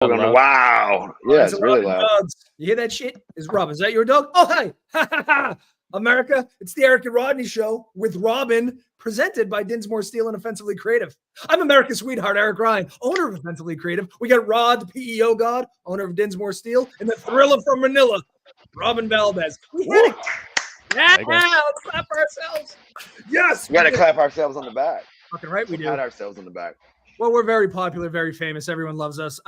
Wow. Yeah, it's really loud. Dogs. You hear that shit? Is Rob? Is that your dog? Oh, hi. America, it's the Eric and Rodney show with Robin, presented by Dinsmore Steel and Offensively Creative. I'm America's sweetheart, Eric Ryan, owner of Offensively Creative. We got Rod, the PEO god, owner of Dinsmore Steel, and the thriller from Manila, Robin Valdez. We had it. Yeah, let's clap for ourselves. Yes. We got to clap ourselves on the back. Fucking right, we do. Pat ourselves on the back. Well, we're very popular, very famous. Everyone loves us.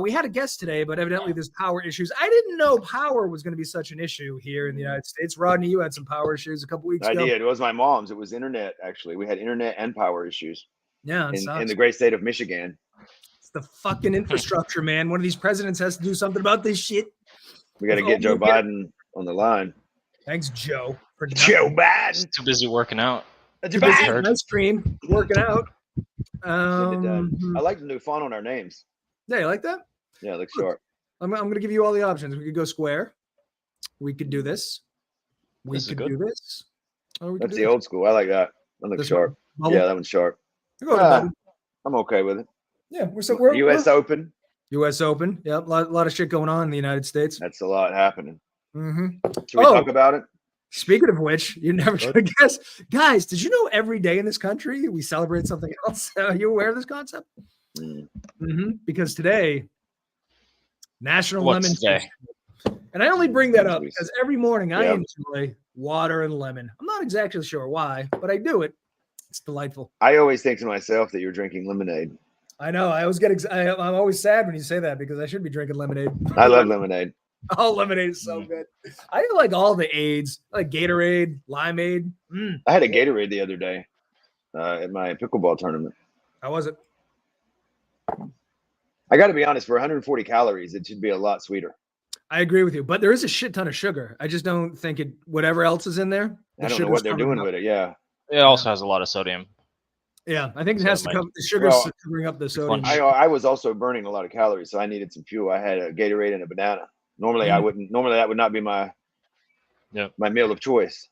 We had a guest today, but evidently there's power issues. I didn't know power was going to be such an issue here in the United States. Rodney, you had some power issues a couple weeks ago. I did. It was my mom's. It was internet, actually. We had internet and power issues. Yeah, in the great state of Michigan. It's the fucking infrastructure, man. One of these presidents has to do something about this shit. We got to get Joe Biden on the line. Thanks, Joe. Joe Biden. He's too busy working out. Too busy on ice cream, working out. I like the new font on our names. Yeah, you like that? Yeah, it looks sharp. I'm going to give you all the options. We could go square. We could do this. We could do this. That's the old school. I like that. That looks sharp. Yeah, that one's sharp. I'm okay with it. Yeah, we're U.S. Open. U.S. Open. Yeah, a lot of shit going on in the United States. That's a lot happening. Mm-hmm. Should we talk about it? Speaking of which, you're never going to guess. Guys, did you know every day in this country we celebrate something else? Are you aware of this concept? Mm-hmm. Because today, National Lemon Day. And I only bring that up because every morning I enjoy water and lemon. I'm not exactly sure why, but I do it. It's delightful. I always think to myself that you're drinking lemonade. I know. I always I'm always sad when you say that because I should be drinking lemonade. I love lemonade. Oh, lemonade is so good. I like all the aids, like Gatorade, Limeade. I had a Gatorade the other day at my pickleball tournament. How was it? I got to be honest, for 140 calories, it should be a lot sweeter. I agree with you, but there is a shit ton of sugar. I just don't think whatever else is in there. I don't know what they're doing with it. Yeah. It also has a lot of sodium. Yeah, I think it has to come. The sugar's covering up the sodium. I was also burning a lot of calories, so I needed some fuel. I had a Gatorade and a banana. Normally, I wouldn't. Normally, that would not be my meal of choice.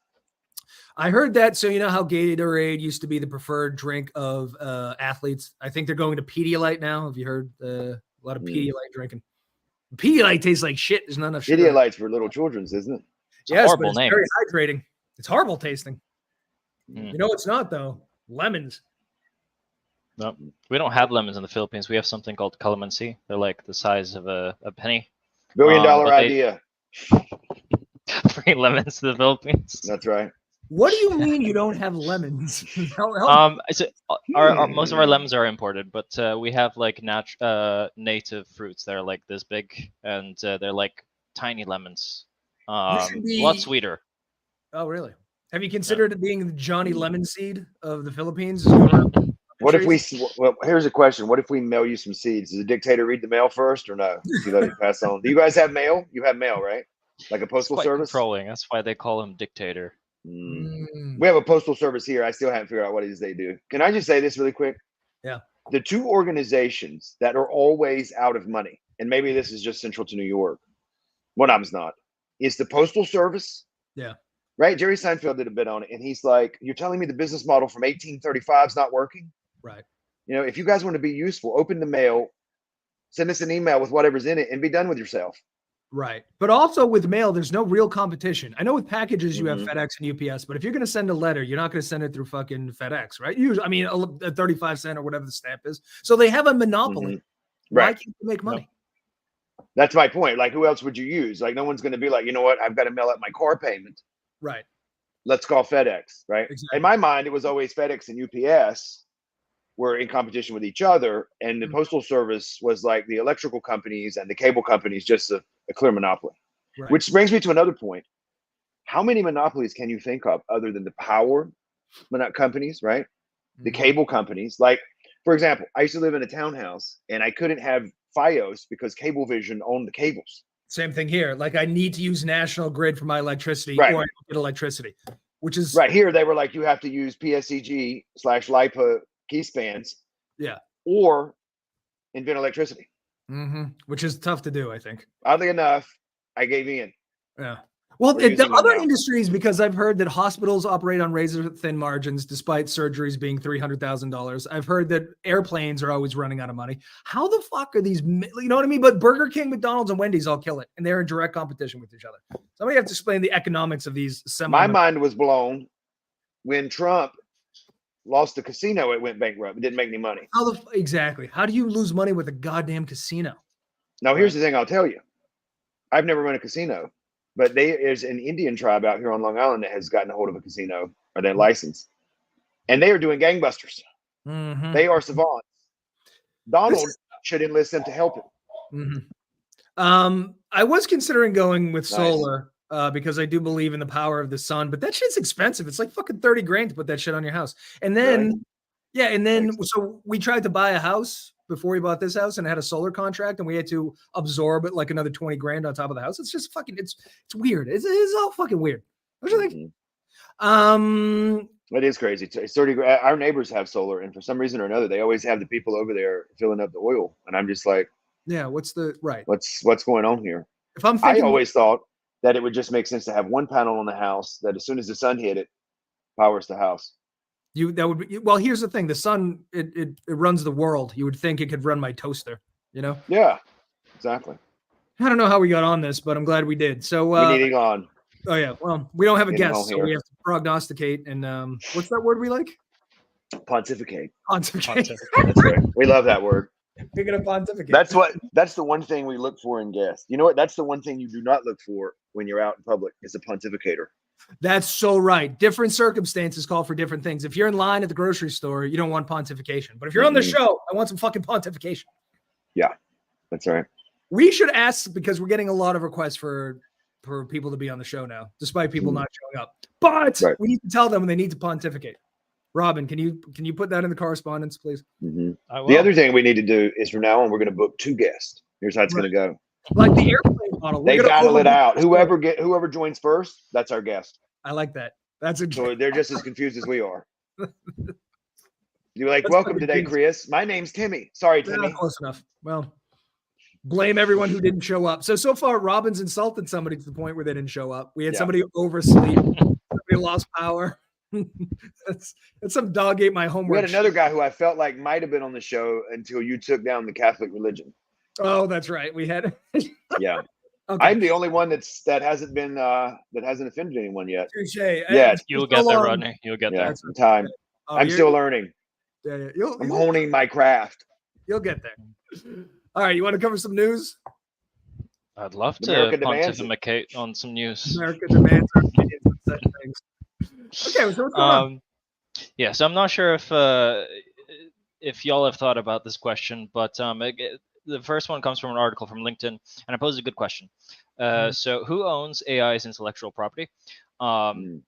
I heard that. So you know how Gatorade used to be the preferred drink of athletes. I think they're going to Pedialyte now. Have you heard a lot of Pedialyte drinking? Pedialyte tastes like shit. There's not enough sugar. Pedialyte's for little children's, isn't it? Yes, but it's very hydrating. It's horrible tasting. You know it's not though. Lemons. No, we don't have lemons in the Philippines. We have something called calamansi. They're like the size of a penny. $1 billion idea. Bring lemons to the Philippines. That's right. What do you mean you don't have lemons? Most of our lemons are imported, but we have like native fruits that are like this big, and they're like tiny lemons. A lot sweeter. Oh, really? Have you considered it being the Johnny Lemon Seed of the Philippines? What if we? Well, here's a question: what if we mail you some seeds? Does the dictator read the mail first, or no? Does he let it pass on? Do you guys have mail? You have mail, right? Like a postal service? Controlling. That's why they call him dictator. We have a postal service here. I still haven't figured out what it is they do. Can I just say this really quick? Yeah. The two organizations that are always out of money, and maybe this is just central to New York. One of them's not. Is the Postal Service. Yeah. Right. Jerry Seinfeld did a bit on it, and he's like, "You're telling me the business model from 1835 is not working?" Right. You know, if you guys want to be useful, open the mail, send us an email with whatever's in it, and be done with yourself. Right. But also with mail, there's no real competition. I know with packages, you have FedEx and UPS, but if you're going to send a letter, you're not going to send it through fucking FedEx, right? Usually, I mean, a 35 cent or whatever the stamp is. So they have a monopoly. Right. Why can't you make money? That's my point. Like, who else would you use? Like, no one's going to be like, you know what? I've got to mail out my car payment. Right. Let's call FedEx, right? Exactly. In my mind, it was always FedEx and UPS were in competition with each other, and the Postal Service was like the electrical companies and the cable companies, just a clear monopoly. Right. Which brings me to another point. How many monopolies can you think of other than the power companies, right? The cable companies. Like, for example, I used to live in a townhouse, and I couldn't have Fios because Cablevision owned the cables. Same thing here. Like, I need to use National Grid for my electricity, right, or I don't get electricity, which is right here. They were like, you have to use PSEG/LIPA keyspans, or invent electricity, which is tough to do. I think. Oddly enough, I gave in. Yeah. Well, the other industries, because I've heard that hospitals operate on razor thin margins despite surgeries being $300,000. I've heard that airplanes are always running out of money. How the fuck are these, you know what I mean? But Burger King, McDonald's, and Wendy's all kill it, and they're in direct competition with each other. Somebody have to explain the economics of these My mind was blown when Trump lost the casino. It went bankrupt. It didn't make any money. Exactly. How do you lose money with a goddamn casino? Now, here's the thing I'll tell you. I've never run a casino. But there's an Indian tribe out here on Long Island that has gotten a hold of a casino, or their license, and they are doing gangbusters. Mm-hmm. They are savants. Donald should enlist them to help him. Mm-hmm. I was considering going with solar because I do believe in the power of the sun, but that shit's expensive. It's like fucking 30 grand to put that shit on your house. And then, so we tried to buy a house before we bought this house, and it had a solar contract, and we had to absorb it like another 20 grand on top of the house. It's just fucking, it's weird. It's all fucking weird. What do you think? It is crazy. It's 30 grand. Our neighbors have solar, and for some reason or another, they always have the people over there filling up the oil. And I'm just like, yeah, what's going on here? If I'm thinking, I always thought that it would just make sense to have one panel on the house that as soon as the sun hit it, powers the house. Well, here's the thing. The sun, it runs the world. You would think it could run my toaster, you know? Yeah, exactly. I don't know how we got on this, but I'm glad we did. So we need Elon. Oh yeah. Well, we don't have a guest, so we have to prognosticate. And what's that word we like? Pontificate. Pontificate. That's right. We love that word. We're gonna pontificate. That's the one thing we look for in guests. You know what? That's the one thing you do not look for when you're out in public is a pontificator. That's so right. Different circumstances call for different things. If you're in line at the grocery store, you don't want pontification. But if you're on the show, I want some fucking pontification. Yeah, that's right. We should ask, because we're getting a lot of requests for people to be on the show now, despite people not showing up. But we need to tell them when they need to pontificate. Robin, can you put that in the correspondence, please? The other thing we need to do is from now on, we're going to book 2 guests. Here's how it's going to go. Like the airplane model. They battle it out. Whoever joins first, that's our guest. I like that. So they're just as confused as we are. You're like, welcome today, Chris. My name's Timmy. Sorry, Timmy. Close enough. Well, blame everyone who didn't show up. So far, Robin's insulted somebody to the point where they didn't show up. We had somebody oversleep. Somebody lost power. That's some dog ate my homework. We had another guy who I felt like might have been on the show until you took down the Catholic religion. Oh, that's right. We had. Yeah. Okay. I'm the only one that hasn't been that hasn't offended anyone yet. Touché. Yeah, you'll get there, Rodney. You'll get there. Some time. I'm still learning. Yeah. I'm honing my craft. You'll get there. All right, you want to cover some news? I'd love to pontificate on some news. America demands our opinions on such things. Okay, so what's going on? Yeah, so I'm not sure if y'all have thought about this question, but the first one comes from an article from LinkedIn, and I posed a good question. So who owns AI's intellectual property? And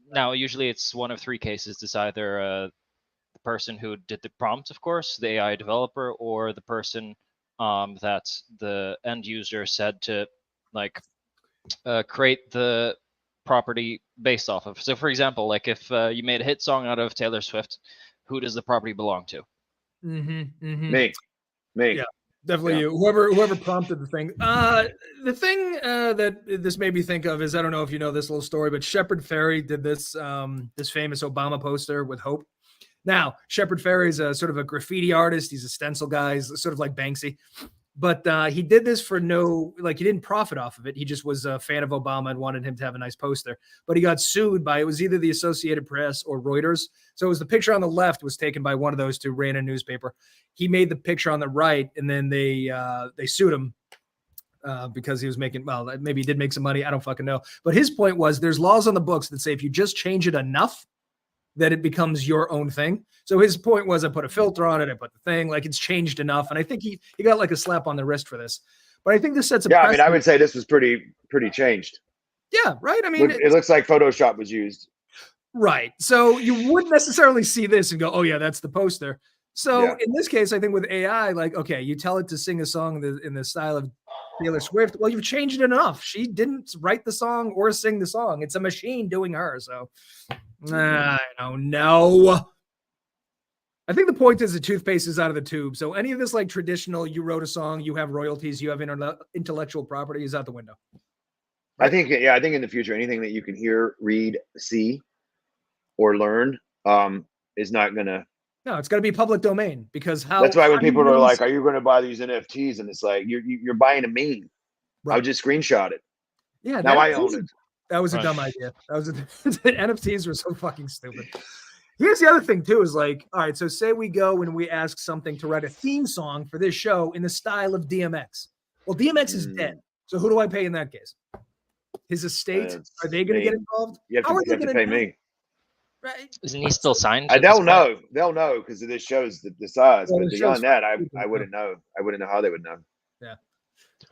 now usually it's one of 3 cases. It's either the person who did the prompt, of course, the AI developer, or the person that the end user said to create the property based off of. So for example, like if you made a hit song out of Taylor Swift, who does the property belong to? Me. Yeah, definitely you. Whoever prompted the thing. The thing that this made me think of is, I don't know if you know this little story, but Shepard Fairey did this famous Obama poster with Hope. Now, Shepard Fairey is a sort of a graffiti artist. He's a stencil guy. He's sort of like Banksy. But he did this for he didn't profit off of it. He just was a fan of Obama and wanted him to have a nice poster. But he got sued by, it was either the Associated Press or Reuters. So it was the picture on the left was taken by one of those 2, ran a newspaper. He made the picture on the right, and then they sued him because he was making, well, maybe he did make some money. I don't fucking know. But his point was there's laws on the books that say if you just change it enough, that it becomes your own thing. So his point was, I put a filter on it, I put the thing, like it's changed enough. And I think he got like a slap on the wrist for this. But I think this sets a precedent. I would say this was pretty changed. Yeah, right. I mean, it looks like Photoshop was used. Right. So you wouldn't necessarily see this and go, oh yeah, that's the poster. So in this case, I think with AI, like, okay, you tell it to sing a song in the style of Taylor Swift. Well, you've changed it enough. She didn't write the song or sing the song. It's a machine doing her. So I don't know. I think the point is the toothpaste is out of the tube. So any of this like traditional, you wrote a song, you have royalties, you have intellectual property is out the window. I think in the future, anything that you can hear, read, see, or learn, is not gonna. No, it's got to be public domain because That's why when people are like, "Are "Are you going to buy these NFTs?" and it's like you're buying a meme. right. I'll just screenshot it. Yeah, now I own it. That was a dumb idea. That was NFTs were so fucking stupid. Here's the other thing too: is like, all right, so say we go and we ask something to write a theme song for this show in the style of DMX. Well, DMX is dead, so who do I pay in that case? His estate? Are they going to get involved? You have to pay me. Right? Isn't he still signed? They'll know because this shows the size. But beyond that, I wouldn't know. I wouldn't know how they would know. Yeah.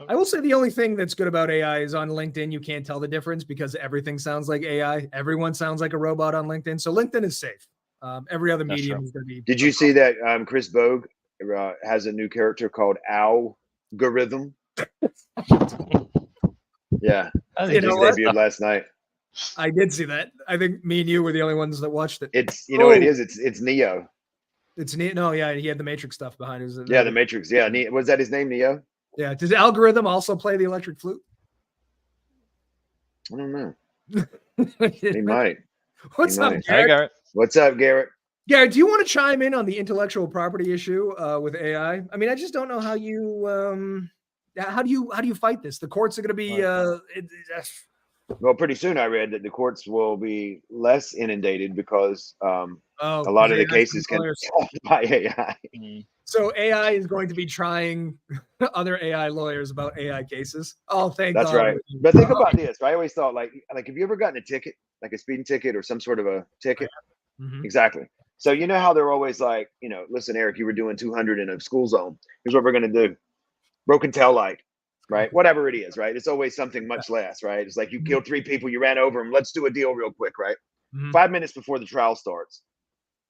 I will say the only thing that's good about AI is on LinkedIn, you can't tell the difference because everything sounds like AI. Everyone sounds like a robot on LinkedIn. So LinkedIn is safe. Every other medium is going to be. Did you see that Chris Vogue has a new character called Algorithm? Yeah. It just debuted last night. I did see that. I think me and you were the only ones that watched it. It's what it is. It's Neo. It's Neo. No, yeah, he had the Matrix stuff behind his. Yeah, the Matrix. Yeah, was that his name, Neo? Yeah. Does Algorithm also play the electric flute? I don't know. He might. What's up, Garrett? Hi, Garrett. What's up, Garrett? Garrett, do you want to chime in on the intellectual property issue with AI? I mean, I just don't know how you how do you fight this? The courts are going to be well, pretty soon I read that the courts will be less inundated because a lot of the cases can be solved by AI. So AI is going to be trying other AI lawyers about AI cases. Oh, thank God. That's right. But think about this. I always thought like have you ever gotten a ticket, like a speeding ticket or some sort of a ticket? Mm-hmm. Exactly. So you know how they're always like, listen, Eric, you were doing 200 in a school zone. Here's what we're going to do. Broken tail light, right? Whatever it is, right? It's always something much less, right? It's like you killed 3 people, you ran over them. Let's do a deal real quick, right? Mm-hmm. 5 minutes before the trial starts.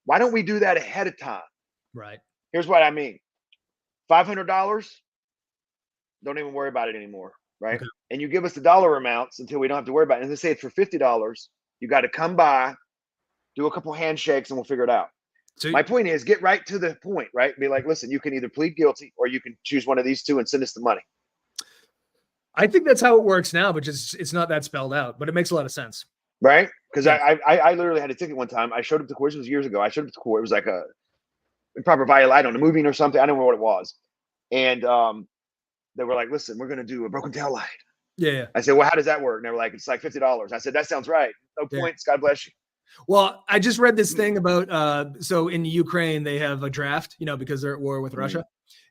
Why don't we do that ahead of time? Right. Here's what I mean. $500, don't even worry about it anymore, right? Okay. And you give us the dollar amounts until we don't have to worry about it. And let's say it's for $50. You got to come by, do a couple handshakes, and we'll figure it out. So my point is, get right to the point, right? Be like, listen, you can either plead guilty or you can choose one of these two and send us the money. I think that's how it works now, but it's not that spelled out, but it makes a lot of sense. Right? Because I literally had a ticket one time. I showed up to court. It was years ago. I showed up to court. It was like a improper violation on a moving or something. I don't know what it was. And they were like, listen, we're going to do a broken tail light. Yeah. I said, well, how does that work? And they were like, it's like $50. I said, that sounds right. No points. God bless you. Well, I just read this thing about, so in Ukraine, they have a draft, because they're at war with Russia.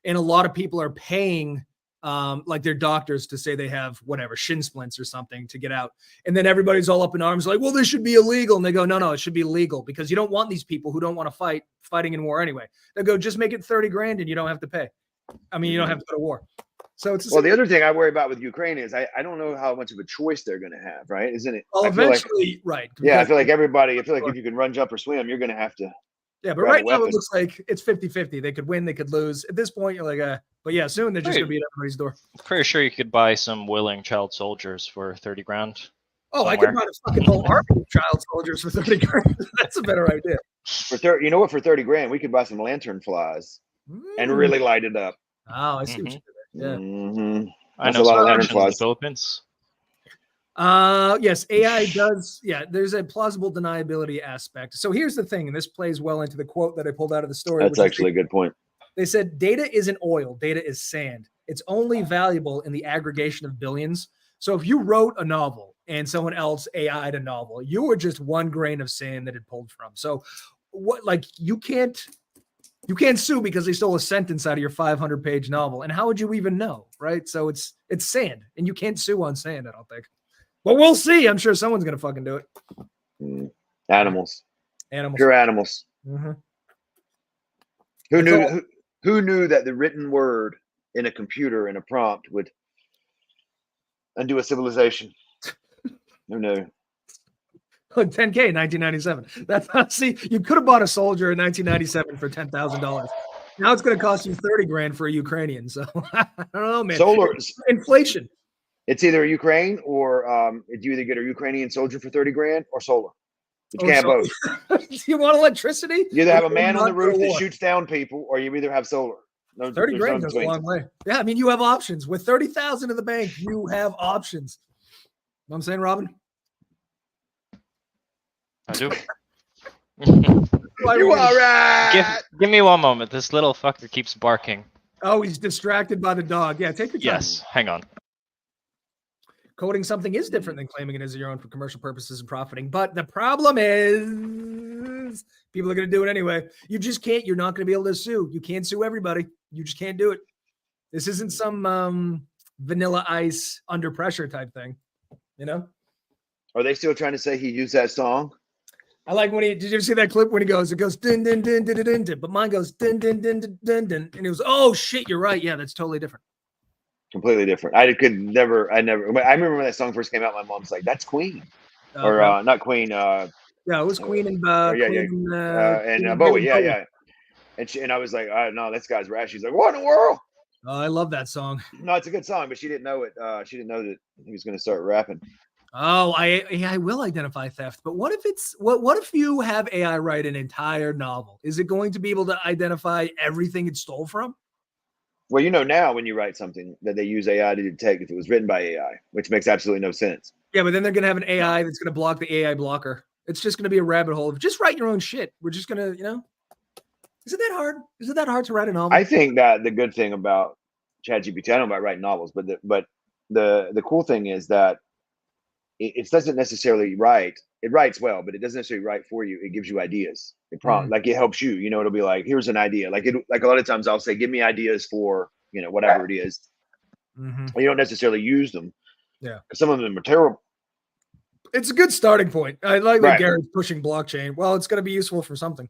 And a lot of people are paying like their doctors to say they have whatever, shin splints or something to get out. And then everybody's all up in arms like, well, this should be illegal. And they go, no, it should be legal because you don't want these people who don't want to fighting in war anyway. They go, just make it 30 grand and you don't have to pay. I mean, you don't have to go to war. So it's the other thing I worry about with Ukraine is I don't know how much of a choice they're going to have, right? Isn't it? Well, eventually, right. Yeah, I feel like if you can run, jump, or swim, you're going to have to. Yeah, but right now it looks like it's 50-50. They could win, they could lose. At this point, you're like, but yeah, soon they're just going to be at everybody's door. I'm pretty sure you could buy some willing child soldiers for 30 grand. Oh, somewhere. I could buy a fucking whole army of child soldiers for 30 grand. That's a better idea. For 30 grand, we could buy some lantern flies and really light it up. Oh, I see what you did there. Yeah. Mm-hmm. I know a lot of lantern flies in the Philippines. Yes, AI does. Yeah, there's a plausible deniability aspect. So here's the thing, and this plays well into the quote that I pulled out of the story. That's actually a good point. They said, data isn't oil, data is sand. It's only valuable in the aggregation of billions. So if you wrote a novel and someone else AI'd a novel, you were just one grain of sand that it pulled from. So what, like, you can't sue because they stole a sentence out of your 500-page novel. And how would you even know, right? So it's sand, and you can't sue on sand, I don't think. But we'll see. I'm sure someone's going to fucking do it. Animals. Pure animals. Mm-hmm. Who knew that the written word in a computer in a prompt would undo a civilization? Who knew? Look, $10K in 1997. That's see, you could have bought a soldier in 1997 for $10,000. Now it's going to cost you 30 grand for a Ukrainian. So I don't know, man. Inflation. It's either Ukraine or you either get a Ukrainian soldier for 30 grand or solar. You can't both. You want electricity? You either have a man on the roof that shoots down people, or you either have solar. 30 grand goes a long way. Yeah, I mean, you have options. With 30,000 in the bank, you have options. Know what I'm saying, Robin? I do. You all right? Give me one moment. This little fucker keeps barking. Oh, he's distracted by the dog. Yeah, take your time. Yes, hang on. Coding something is different than claiming it as your own for commercial purposes and profiting. But the problem is people are going to do it anyway. You just can't. You're not going to be able to sue. You can't sue everybody. You just can't do it. This isn't some Vanilla Ice under pressure type thing. You know? Are they still trying to say he used that song? I like when did you ever see that clip when it goes dun dun dun dun dun dun, but mine goes dun dun dun dun dun dun, and it was, oh shit, you're right. Yeah, that's totally different. Completely different. I remember when that song first came out, my mom's like, that's Queen. Or not Queen. Yeah, it was Queen and and Bowie. Yeah. And I was like, no, this guy's rash. She's like, what in the world? Oh, I love that song. No, it's a good song, but she didn't know it. She didn't know that he was going to start rapping. Oh, I will identify theft, but what if it's what if you have AI write an entire novel? Is it going to be able to identify everything it stole from? Well, you know now when you write something that they use AI to detect if it was written by AI, which makes absolutely no sense. Yeah, but then they're going to have an AI that's going to block the AI blocker. It's just going to be a rabbit hole of just write your own shit. We're just going to, is it that hard? Is it that hard to write a novel? I think that the good thing about ChatGPT, I don't know about writing novels, but the cool thing is that it doesn't necessarily write. It writes well, but it doesn't necessarily write for you. It gives you ideas. It prompt, like it helps you. It'll be like, here's an idea. Like a lot of times I'll say, give me ideas for whatever it is. Mm-hmm. You don't necessarily use them. Yeah, because some of them are terrible. It's a good starting point. I like that Garrett's pushing blockchain. Well, it's going to be useful for something.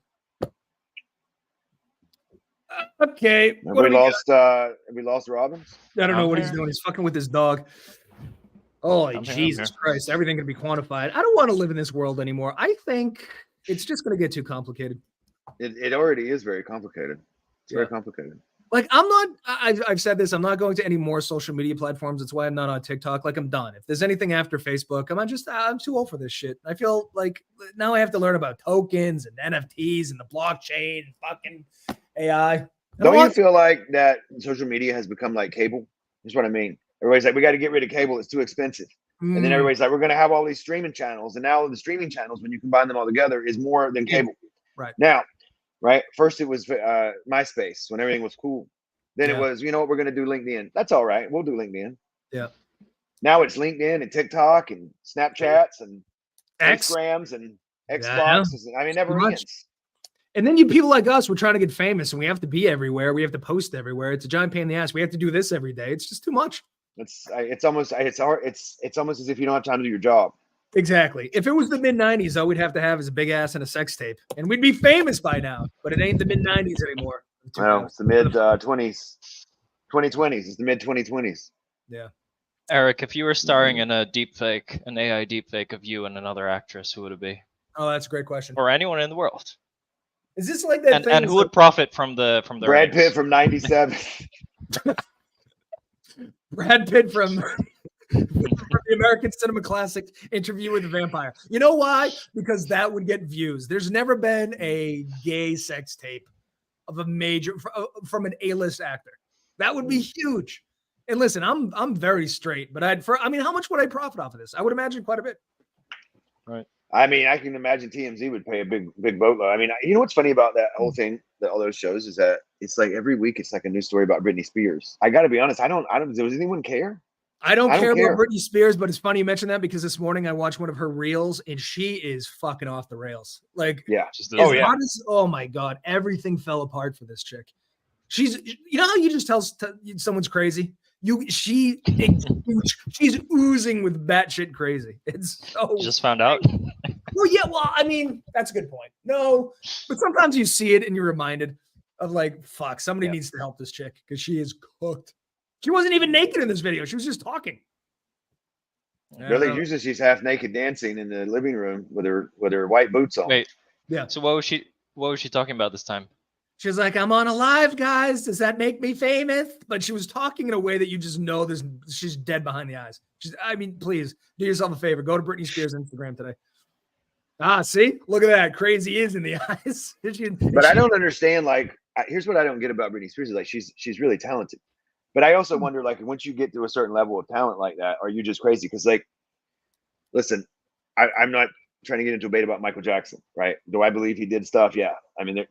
Okay. Have we lost Robbins? I don't know what he's doing. He's fucking with his dog. Oh, Jesus Christ. Everything can be quantified. I don't want to live in this world anymore. I think it's just going to get too complicated. It already is very complicated. It's very complicated. Like, I've said this, I'm not going to any more social media platforms. That's why I'm not on TikTok. Like, I'm done. If there's anything after Facebook, I'm too old for this shit. I feel like now I have to learn about tokens and NFTs and the blockchain and fucking AI. Don't you feel like that social media has become like cable? That's what I mean. Everybody's like, we got to get rid of cable. It's too expensive. And then everybody's like, we're going to have all these streaming channels. And now the streaming channels, when you combine them all together, is more than cable. Right. Now, first it was MySpace when everything was cool. Then it was, we're going to do LinkedIn. That's all right. We'll do LinkedIn. Yeah. Now it's LinkedIn and TikTok and Snapchats and Instagrams and Xboxes. I mean, it never ends. And then you people like us, we're trying to get famous and we have to be everywhere. We have to post everywhere. It's a giant pain in the ass. We have to do this every day. It's just too much. It's almost hard. It's almost as if you don't have time to do your job. Exactly. If it was the mid-90s, all we'd have to have is a big ass and a sex tape. And we'd be famous by now. But it ain't the mid-90s anymore. No, it's the mid-20s. 2020s. It's the mid-2020s. Yeah. Eric, if you were starring in a deepfake, an AI deepfake of you and another actress, who would it be? Oh, that's a great question. Or anyone in the world. Is this like that thing? And who would profit from the Brad Pitt from 97. Brad Pitt from the American Cinema Classic Interview with a Vampire. You know why? Because that would get views. There's never been a gay sex tape of a major from an A-list actor. That would be huge. And listen, I'm very straight, but how much would I profit off of this? I would imagine quite a bit. Right. I mean, I can imagine TMZ would pay a big boatload. I mean, you know what's funny about that whole thing, all those shows, is that it's like every week it's like a new story about Britney Spears. I got to be honest, I don't. Does anyone care? I don't care about Britney Spears, but it's funny you mentioned that because this morning I watched one of her reels and she is fucking off the rails. Like, oh my God, everything fell apart for this chick. She's, how you just tell someone's crazy? She's oozing with batshit crazy. It's so. Just found out. Well, I mean, that's a good point. No, but sometimes you see it and you're reminded of like, fuck, somebody needs to help this chick because she is cooked. She wasn't even naked in this video. She was just talking. Really? Usually she's half naked dancing in the living room with her white boots on. Wait. Yeah. So what was she talking about this time? She was like, I'm on a live, guys. Does that make me famous? But she was talking in a way that you just know she's dead behind the eyes. Please do yourself a favor. Go to Britney Spears' Instagram today. See? Look at that. Crazy is in the eyes. But I don't understand. Like, here's what I don't get about Britney Spears. Is like, she's really talented. But I also wonder, like, once you get to a certain level of talent like that, are you just crazy? Because, like, listen, I'm not trying to get into a debate about Michael Jackson, right? Do I believe he did stuff? Yeah. I mean,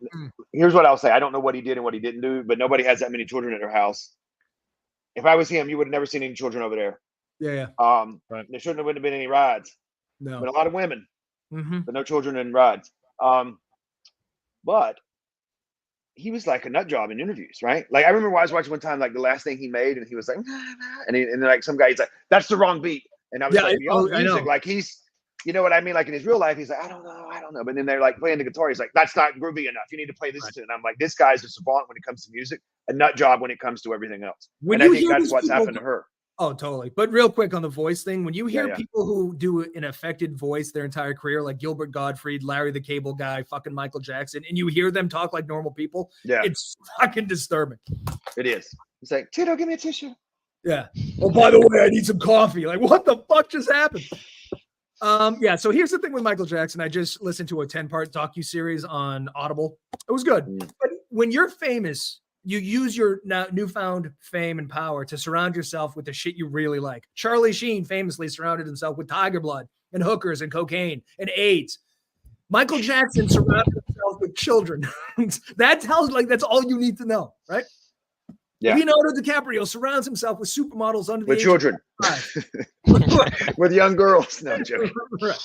here's what I'll say. I don't know what he did and what he didn't do, but nobody has that many children at their house. If I was him, you would have never seen any children over there. Yeah. Right. There shouldn't have been any rides. No. But a lot of women, but no children in rides. But he was like a nut job in interviews, right? Like I remember I was watching one time, like the last thing he made, and he was like, and then like some guy, he's like, that's the wrong beat. And I was like, I know. Like he's, you know what I mean? Like in his real life, he's like, I don't know. But then they're like playing the guitar. He's like, that's not groovy enough. You need to play this too. And I'm like, this guy's a savant when it comes to music, a nut job when it comes to everything else. And I think that's what's happened to her. Oh, totally. But real quick on the voice thing, when you hear people who do an affected voice their entire career, like Gilbert Gottfried, Larry the Cable Guy, fucking Michael Jackson, and you hear them talk like normal people, it's fucking disturbing. It is. It's like, Tito, give me a tissue. Yeah. Oh, by the way, I need some coffee. Like, what the fuck just happened? So here's the thing with Michael Jackson. I just listened to a 10-part docuseries on Audible. It was good. But when you're famous, you use your newfound fame and power to surround yourself with the shit you really like. Charlie Sheen famously surrounded himself with tiger blood and hookers and cocaine and AIDS. Michael Jackson surrounded himself with children. That tells that's all you need to know, right? Yeah. Leonardo DiCaprio surrounds himself with supermodels under the age children. With young girls. No, I'm joking. Right.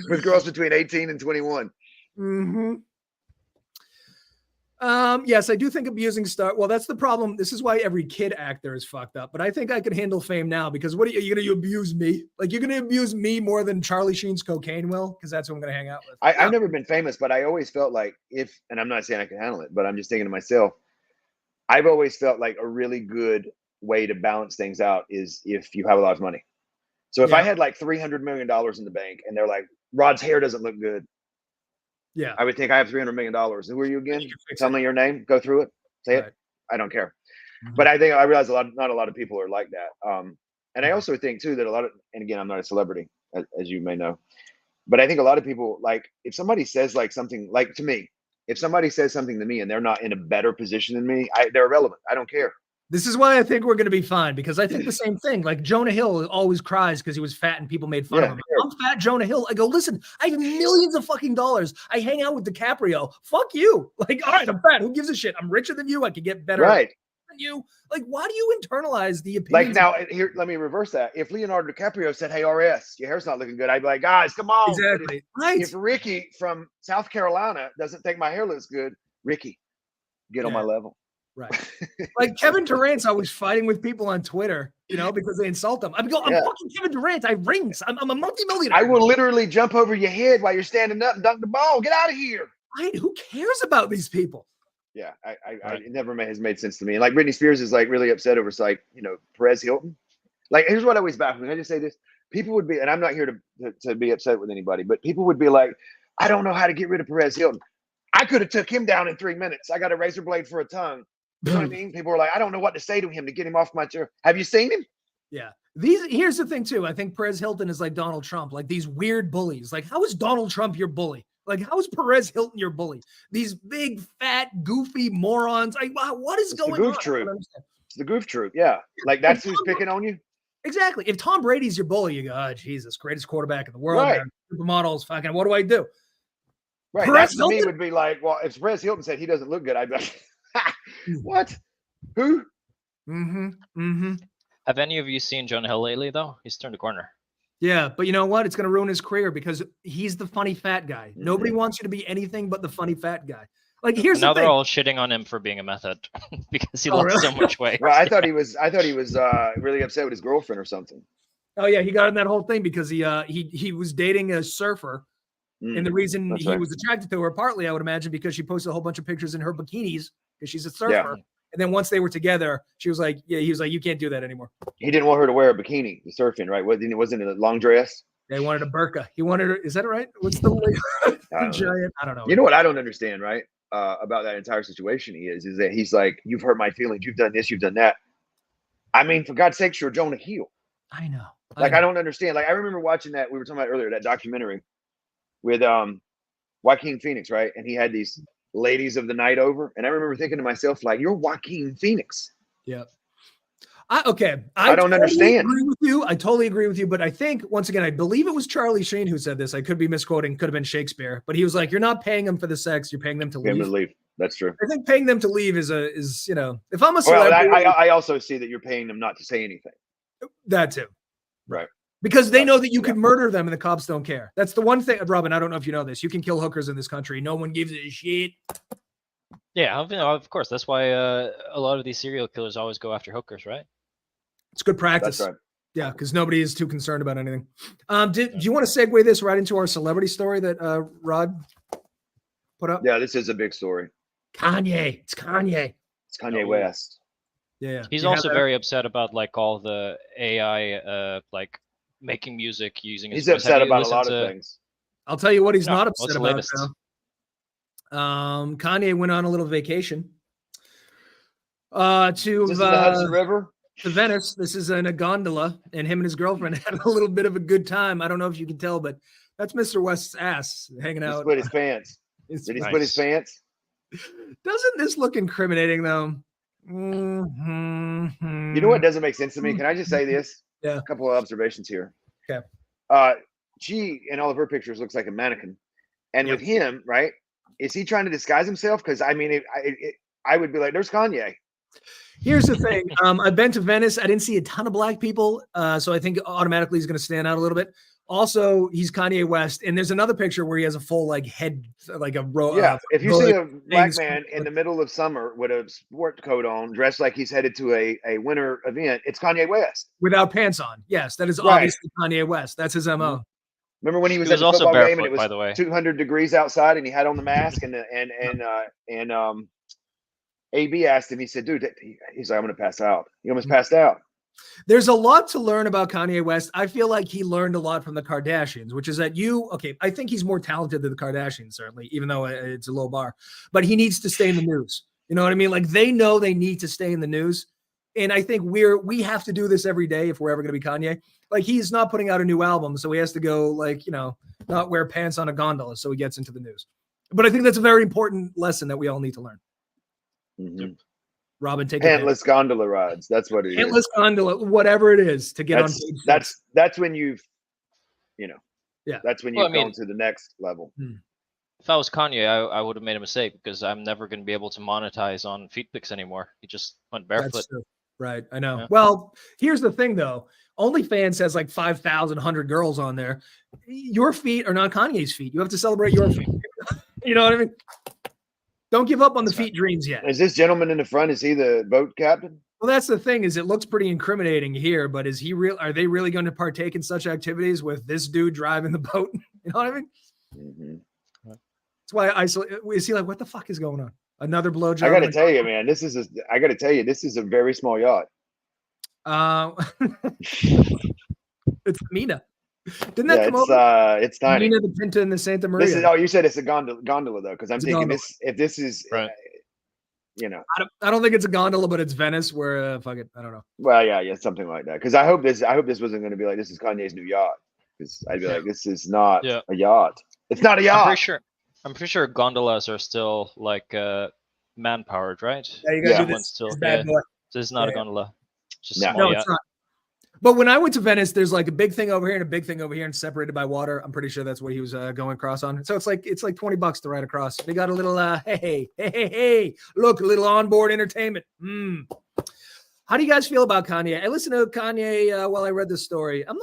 With girls between 18 and 21. Mm-hmm. Yes, I do think abusing star. Well, that's the problem. This is why every kid actor is fucked up. But I think I could handle fame now because what are you going to abuse me? Like you're going to abuse me more than Charlie Sheen's cocaine will? Because that's what I'm going to hang out with. I've never been famous, but I always felt like and I'm not saying I can handle it, but I'm just thinking to myself, I've always felt like a really good way to balance things out is if you have a lot of money. So if I had like $300 million in the bank and they're like, Rod's hair doesn't look good. Yeah, I would think I have $300 million. Who are you again? Tell me your name. Go through it. Say it. I don't care. But I think I realize not a lot of people are like that. And I also think too that a lot of, and again, I'm not a celebrity, as you may know, but I think a lot of people like if somebody says like something like to me, if somebody says something to me and they're not in a better position than me, they're irrelevant. I don't care. This is why I think we're going to be fine because I think the same thing. Like Jonah Hill always cries because he was fat and people made fun of him. I'm fat Jonah Hill. I go, listen, I have millions of fucking dollars. I hang out with DiCaprio. Fuck you. Like, all right, I'm fat. Who gives a shit? I'm richer than you. I could get better than you. Like, why do you internalize the opinions? Like now, here, let me reverse that. If Leonardo DiCaprio said, hey, RS, your hair's not looking good, I'd be like, guys, come on. Exactly. If Ricky from South Carolina doesn't think my hair looks good, Ricky, get on my level. Right. Like Kevin Durant's always fighting with people on Twitter, because they insult him. I'm fucking Kevin Durant. I have rings. I'm a multi-millionaire. I will literally jump over your head while you're standing up and dunk the ball. Get out of here. Who cares about these people? Yeah, it never has made sense to me. And like Britney Spears is like really upset over Perez Hilton. Like, here's what always baffles me. I just say this. People would be, and I'm not here to be upset with anybody, but people would be like, I don't know how to get rid of Perez Hilton. I could have took him down in 3 minutes. I got a razor blade for a tongue. You know what I mean? People are like, I don't know what to say to him to get him off my chair. Have you seen him? Yeah. Here's the thing too. I think Perez Hilton is like Donald Trump, like these weird bullies. Like, how is Donald Trump your bully? Like, how is Perez Hilton your bully? These big, fat, goofy morons. Like, what is going on? It's the goof troop. Yeah. Like, that's who's picking on you. Exactly. If Tom Brady's your bully, you go, oh, Jesus, greatest quarterback in the world. Right. Supermodels, fucking, what do I do? Right. That to me would be like, well, if Perez Hilton said he doesn't look good, I'd be like, what? Who? Have any of you seen Jonah Hill lately, though? He's turned a corner. Yeah, but you know what? It's going to ruin his career because he's the funny fat guy. Nobody wants you to be anything but the funny fat guy. Like, here's the thing. Now they're all shitting on him for being a method because he lost so much weight. Well, I thought he was really upset with his girlfriend or something. Oh yeah, he got in that whole thing because he was dating a surfer. And the reason he was attracted to her, partly, I would imagine, because she posted a whole bunch of pictures in her bikinis because she's a surfer. Yeah. And then once they were together, she was like, he was like, you can't do that anymore. He didn't want her to wear a bikini, surfing, right? Wasn't it a long dress? They wanted a burqa. He wanted her. Is that right? What's the giant? I don't know. You know what I don't understand, right? About that entire situation is that he's like, you've hurt my feelings. You've done this, you've done that. I mean, for God's sakes, you're Jonah Hill. I know. I don't understand. Like, I remember watching that. We were talking about earlier, that documentary with Joaquin Phoenix, right? And he had these ladies of the night over. And I remember thinking to myself, like, you're Joaquin Phoenix. Yeah. I don't totally understand. Agree with you. I totally agree with you. But I think, once again, I believe it was Charlie Sheen who said this. I could be misquoting, could have been Shakespeare, but he was like, you're not paying them for the sex, you're paying them to leave. That's true. I think paying them to leave is if I'm a celebrity. Well, I also see that you're paying them not to say anything. That too. Right. Because they know that you can murder them and the cops don't care. That's the one thing, Robin, I don't know if you know this. You can kill hookers in this country. No one gives a shit. Yeah, of course. That's why a lot of these serial killers always go after hookers, right? It's good practice. That's right. Yeah, because nobody is too concerned about anything. Do you want to segue this right into our celebrity story that Rod put up? Yeah, this is a big story. Kanye. It's Kanye. It's Kanye West. Yeah. He's also very upset about like all the AI like making music using his voice. He's upset about a lot of things. I'll tell you what he's not upset about. Latest? Kanye went on a little vacation to the Hudson River, to Venice. This is in a gondola, and him and his girlfriend had a little bit of a good time. I don't know if you can tell, but that's Mr. West's ass hanging out. He split his pants. Did he split his pants? Doesn't this look incriminating though? You know what doesn't make sense to me? Can I just say this? Yeah. A couple of observations here. Okay. She, in all of her pictures, looks like a mannequin. And with him, right? Is he trying to disguise himself? Because I mean, I would be like, there's Kanye. Here's the thing. I've been to Venice. I didn't see a ton of black people. So I think automatically he's going to stand out a little bit. Also, he's Kanye West. And there's another picture where he has a full like head, like a row. Yeah. If you see a black man in the middle of summer with a sport coat on, dressed like he's headed to a winter event, it's Kanye West. Without pants on. Yes, that is obviously Kanye West. That's his MO. Remember when he was at the also football barefoot, game and it was by the way. 200 degrees outside and he had on the mask and AB asked him, he said, dude, he's like, I'm going to pass out. He almost passed out. There's a lot to learn about Kanye West. I feel like he learned a lot from the Kardashians, which is that I think he's more talented than the Kardashians, certainly, even though it's a low bar, but he needs to stay in the news. You know what I mean? Like they know they need to stay in the news. And I think we have to do this every day if we're ever going to be Kanye. Like he's not putting out a new album, so he has to go like, not wear pants on a gondola so he gets into the news. But I think that's a very important lesson that we all need to learn. Mm-hmm. Robin, take pantless gondola rides. That's what it is. Pantless gondola, whatever it is, to get on stage. That's when you've, that's when you've gone to the next level. If I was Kanye, I would have made a mistake because I'm never going to be able to monetize on feet pics anymore. He just went barefoot. That's true. Right, I know. Yeah. Well, here's the thing, though. OnlyFans has like 5,100 girls on there. Your feet are not Kanye's feet. You have to celebrate your feet. You know what I mean? Don't give up on the feet dreams yet. Is this gentleman in the front? Is he the boat captain? Well, that's the thing. Is it looks pretty incriminating here, but is he real? Are they really going to partake in such activities with this dude driving the boat? You know what I mean? Mm-hmm. That's why is he like, what the fuck is going on? Another blowjob? I got to tell you, man. This is a very small yacht. It's Mina. Didn't that come over? It's tiny. Mina, the Pinta, and the Santa Maria. You said it's a gondola though, because I'm thinking if this is, right. I don't think it's a gondola, but it's Venice. Where fuck it, I don't know. Well, yeah, something like that. Because I hope this wasn't going to be like this is Kanye's new yacht. Because I'd be like, this is not a yacht. It's not a yacht. I'm pretty sure gondolas are still like man powered, right? Yeah, you gotta do this. Still, bad boy. So it's not a gondola. Just no, it's not. But when I went to Venice, there's like a big thing over here and a big thing over here and separated by water. I'm pretty sure that's what he was going across on. So it's like $20 to ride across. They got a little hey, look, a little onboard entertainment. How do you guys feel about Kanye? I listened to Kanye while I read this story. I'm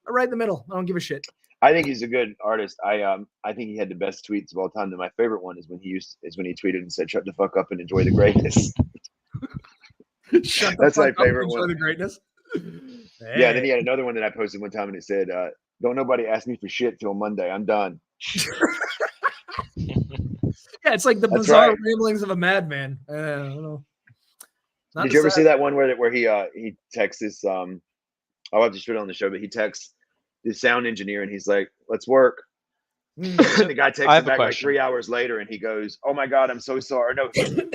right in the middle. I don't give a shit. I think he's a good artist. I think he had the best tweets of all time. And my favorite one is when he tweeted and said, "Shut the fuck up and enjoy the greatness." That's my favorite one. Enjoy the greatness. Hey. Yeah, then he had another one that I posted one time and it said, "Don't nobody ask me for shit till Monday. I'm done." Yeah, it's like the bizarre ramblings of a madman. I don't know. Did you ever see that one where he texts this? I'll have to show it on the show, but he texts the sound engineer and he's like, "Let's work." And the guy texts him back like 3 hours later and he goes, "Oh my God, I'm so sorry." No,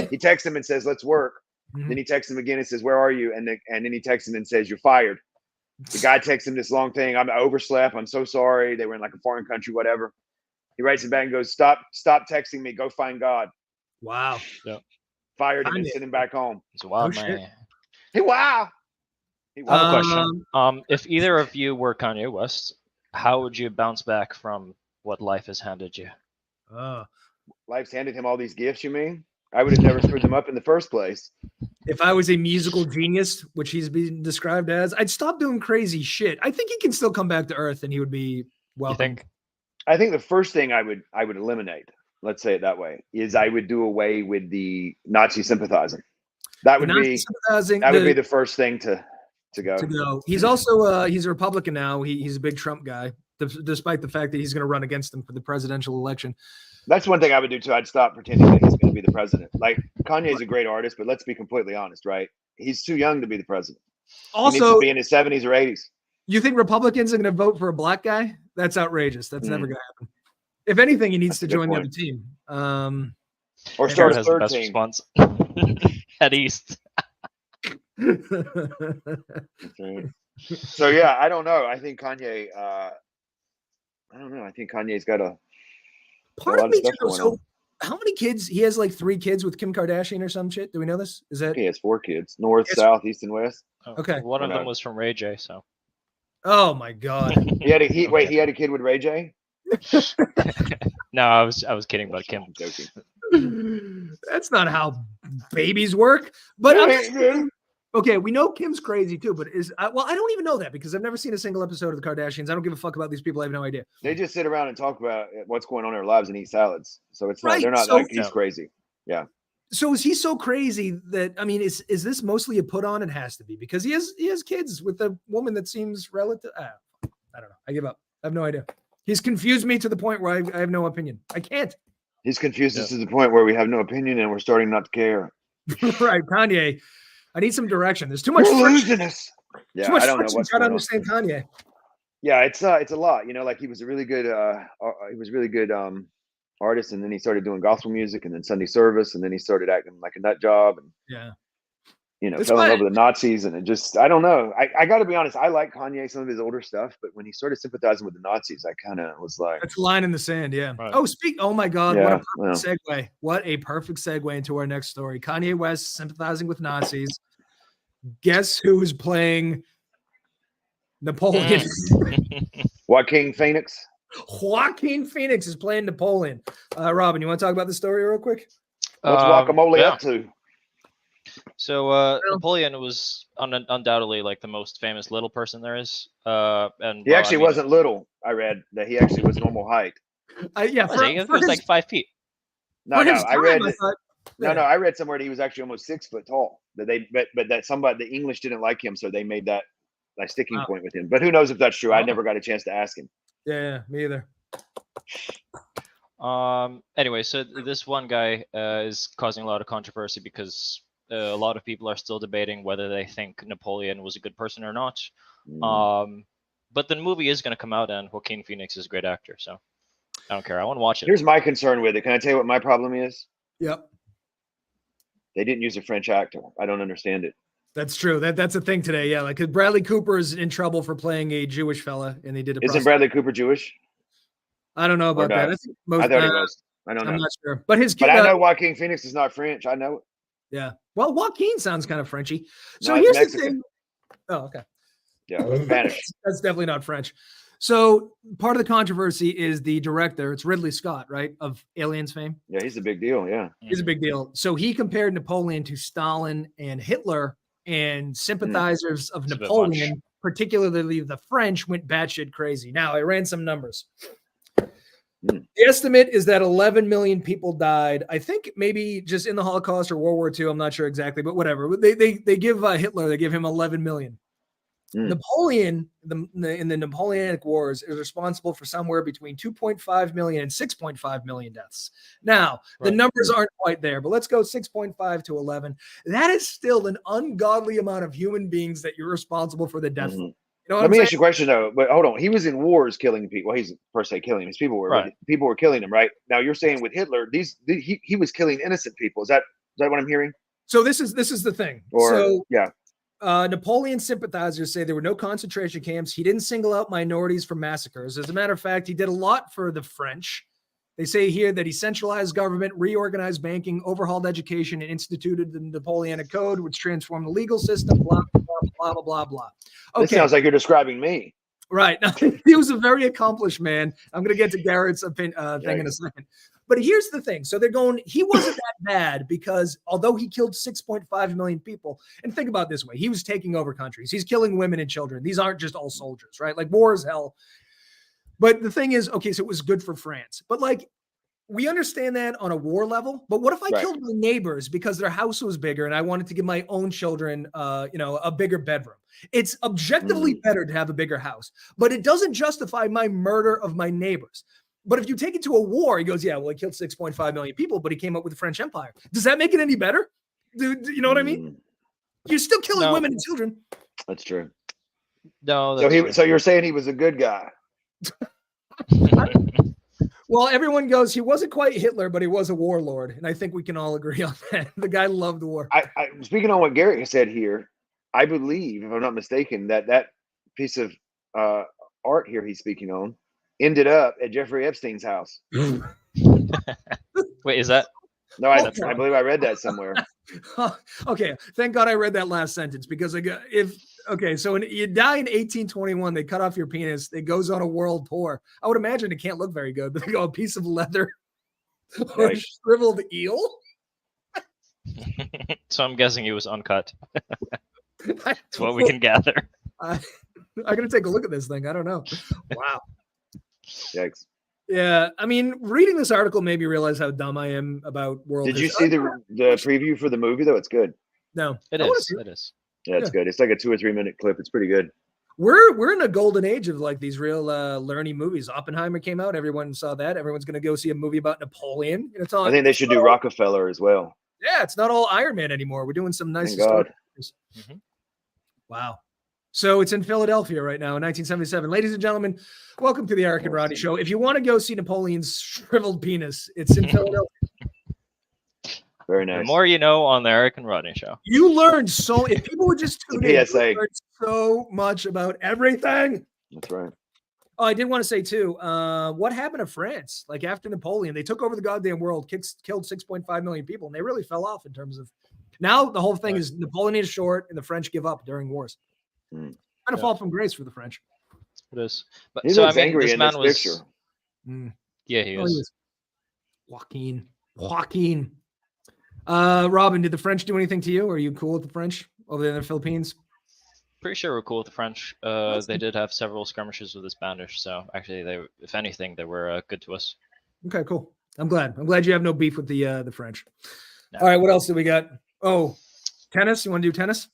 he texts him and says, "Let's work." Then he texts him again and says, "Where are you?" And then he texts him and says, "You're fired." The guy texts him this long thing. "I overslept. I'm so sorry." They were in like a foreign country, whatever. He writes him back and goes, Stop texting me. Go find God." Wow. Yeah. Fired him and sent him back home. It's a wild man. Wow. I have a question. If either of you were Kanye West, how would you bounce back from what life has handed you? Life's handed him all these gifts, you mean? I would have never screwed them up in the first place. If I was a musical genius, which he's been described as, I'd stop doing crazy shit. I think he can still come back to Earth and he would be welcome. I think the first thing I would eliminate, let's say it that way, is I would do away with the Nazi sympathizing. That would be the first thing to go. He's also he's a Republican now. He's a big Trump guy, despite the fact that he's going to run against him for the presidential election. That's one thing I would do too. I'd stop pretending that he's going to be the president. Like, Kanye's a great artist, but let's be completely honest, right? He's too young to be the president. Also, he needs to be in his 70s or 80s. You think Republicans are going to vote for a black guy? That's outrageous. That's never going to happen. If anything, he needs to join the other team. Or start a third team. Response. At East. So yeah, I don't know. I think Kanye. I don't know. I think Kanye's got a part of me too. So, how many kids? He has like 3 kids with Kim Kardashian or some shit. Do we know this? Is that he has 4 kids? North, south, east, and west. Okay. One of them was from Ray J. So. Oh my God. He had a kid with Ray J. No, I was kidding about Kim. I'm joking. That's not how babies work. But okay, we know Kim's crazy too. But I don't even know that because I've never seen a single episode of the Kardashians. I don't give a fuck about these people. I have no idea. They just sit around and talk about what's going on in their lives and eat salads. So it's not. They're not like he's crazy. Yeah. So is he so crazy that is this mostly a put on? It has to be because he has kids with a woman that seems relative. I don't know. I give up. I have no idea. He's confused me to the point where I have no opinion. I can't. He's confused us to the point where we have no opinion and we're starting not to care. Right, Kanye. I need some direction. There's too much foolishness. Yeah, too much I don't know what's trying to understand Kanye. Yeah, it's a lot. Like he was a really good artist, and then he started doing gospel music, and then Sunday service, and then he started acting like a nut job, and fell in love with the Nazis, and it just I don't know. I got to be honest. I like Kanye, some of his older stuff, but when he started sympathizing with the Nazis, I kind of was like, that's a line in the sand. Yeah. Right. Oh my God! Yeah, what a perfect segue! What a perfect segue into our next story. Kanye West sympathizing with Nazis. Guess who is playing Napoleon? Joaquin Phoenix. Joaquin Phoenix is playing Napoleon. Robin, you want to talk about the story real quick? What's guacamole up to? So Napoleon was undoubtedly like the most famous little person there is. And he actually wasn't little. I read that he actually was normal height. He was like 5 feet. No, I read somewhere that he was actually almost 6 foot tall. But the English didn't like him, so they made that like sticking point with him. But who knows if that's true? I never got a chance to ask him. Yeah, me either. Anyway, so this one guy is causing a lot of controversy because a lot of people are still debating whether they think Napoleon was a good person or not. But the movie is going to come out, and Joaquin Phoenix is a great actor, so I don't care. I want to watch it. Here's my concern with it. Can I tell you what my problem is? Yep. They didn't use a French actor. I don't understand it. That's true. That's a thing today. Yeah, like Bradley Cooper is in trouble for playing a Jewish fella, and they did it. Isn't Bradley Cooper Jewish? I don't know about that. I thought he was. I don't know. I'm not sure. But I know Joaquin Phoenix is not French. I know it. Yeah. Well, Joaquin sounds kind of Frenchy. So no, here's Mexican. the thing. Oh, okay. Yeah, Spanish. That's definitely not French. So part of the controversy is the director. It's Ridley Scott, right? Of Aliens fame. Yeah, he's a big deal. Yeah. He's a big deal. So he compared Napoleon to Stalin and Hitler, and sympathizers of Napoleon, particularly the French, went batshit crazy. Now, I ran some numbers. The estimate is that 11 million people died. I think maybe just in the Holocaust or World War II. I'm not sure exactly, but whatever. They give Hitler, they give him 11 million. Napoleon, in the Napoleonic Wars, is responsible for somewhere between 2.5 million and 6.5 million deaths. Now, the numbers aren't quite there, but let's go 6.5 to 11. That is still an ungodly amount of human beings that you're responsible for the death. Let me ask you a question though. But hold on, he was in wars killing people. Well, he's per se killing. His people were killing him, right? Now you're saying with Hitler, he was killing innocent people. Is that what I'm hearing? So this is the thing. Napoleon sympathizers say there were no concentration camps. He didn't single out minorities for massacres. As a matter of fact, he did a lot for the French. They say here that he centralized government, reorganized banking, overhauled education, and instituted the Napoleonic Code, which transformed the legal system, blah, blah, blah, blah, blah, blah. Okay. This sounds like you're describing me. Right. He was a very accomplished man. I'm going to get to Garrett's thing in a second. But here's the thing. So they're going, he wasn't that bad because although he killed 6.5 million people, and think about it this way, he was taking over countries. He's killing women and children. These aren't just all soldiers, right? Like war is hell. But the thing is, okay, so it was good for France. But like, we understand that on a war level. But what if I killed my neighbors because their house was bigger and I wanted to give my own children, a bigger bedroom? It's objectively better to have a bigger house, but it doesn't justify my murder of my neighbors. But if you take it to a war, he goes, yeah, well, he killed 6.5 million people, but he came up with the French Empire. Does that make it any better? Do you know what I mean? You're still killing women and children. That's true. No. So you're saying he was a good guy? Well, everyone goes, he wasn't quite Hitler, but he was a warlord. And I think we can all agree on that. The guy loved the war. Speaking on what Garrett said here, I believe, if I'm not mistaken, that piece of art here he's speaking on ended up at Jeffrey Epstein's house. Wait, is that? No, I believe I read that somewhere. Okay, thank God I read that last sentence because so when you die in 1821, they cut off your penis. It goes on a world tour. I would imagine it can't look very good, but they go a piece of leather or a shriveled eel. So I'm guessing he was uncut. That's what we can gather. I'm gonna take a look at this thing. I don't know. Wow. Yikes. Yeah, I mean, reading this article made me realize how dumb I am about world. Did you see the preview for the movie though? It's good. No, it is. Yeah, it's good. It's like a 2 or 3 minute clip. It's pretty good. We're in a golden age of like these real learning movies. Oppenheimer came out. Everyone saw that. Everyone's gonna go see a movie about Napoleon. I think they should do Rockefeller as well. Yeah, it's not all Iron Man anymore. We're doing some nice stuff. Wow. So it's in Philadelphia right now in 1977. Ladies and gentlemen, welcome to the Eric and Rodney Show. If you want to go see Napoleon's shriveled penis, it's in Philadelphia. Very nice. The more you know on the Eric and Rodney Show. You learned so, if people would just tune in, PSA. you learned so much about everything. That's right. Oh, I did want to say too, what happened to France? Like after Napoleon, they took over the goddamn world, killed 6.5 million people, and they really fell off in terms of, now the whole thing is Napoleon is short and the French give up during wars. Kind of fall from grace for the French. It is. But he looks angry this in man this picture. Yeah, he is. Joaquin. Robin, did the French do anything to you? Are you cool with the French over there in the Philippines? Pretty sure we're cool with the French. They did have several skirmishes with the Spanish, so actually, they, if anything, they were good to us. Okay, cool. I'm glad you have no beef with the French. No. All right, what else do we got? Oh, tennis. You want to do tennis?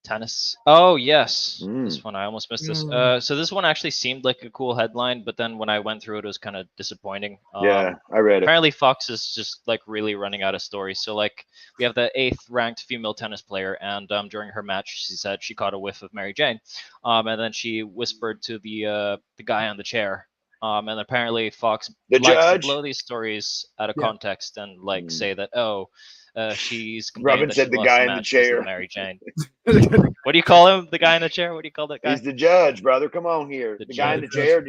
Tennis. Oh, yes. This one, I almost missed this. So this one actually seemed like a cool headline, but then when I went through it, it was kind of disappointing. Yeah, I read it. Apparently Fox is just like really running out of stories. So like we have the 8th ranked female tennis player, and during her match, she said she caught a whiff of Mary Jane. And then she whispered to the guy on the chair. And apparently Fox likes to blow these stories out of context and like say that, she's Robin said the guy in the chair. Mary Jane. What do you call him? The guy in the chair? What do you call that guy? He's the judge, brother. Come on here. The guy in the chair.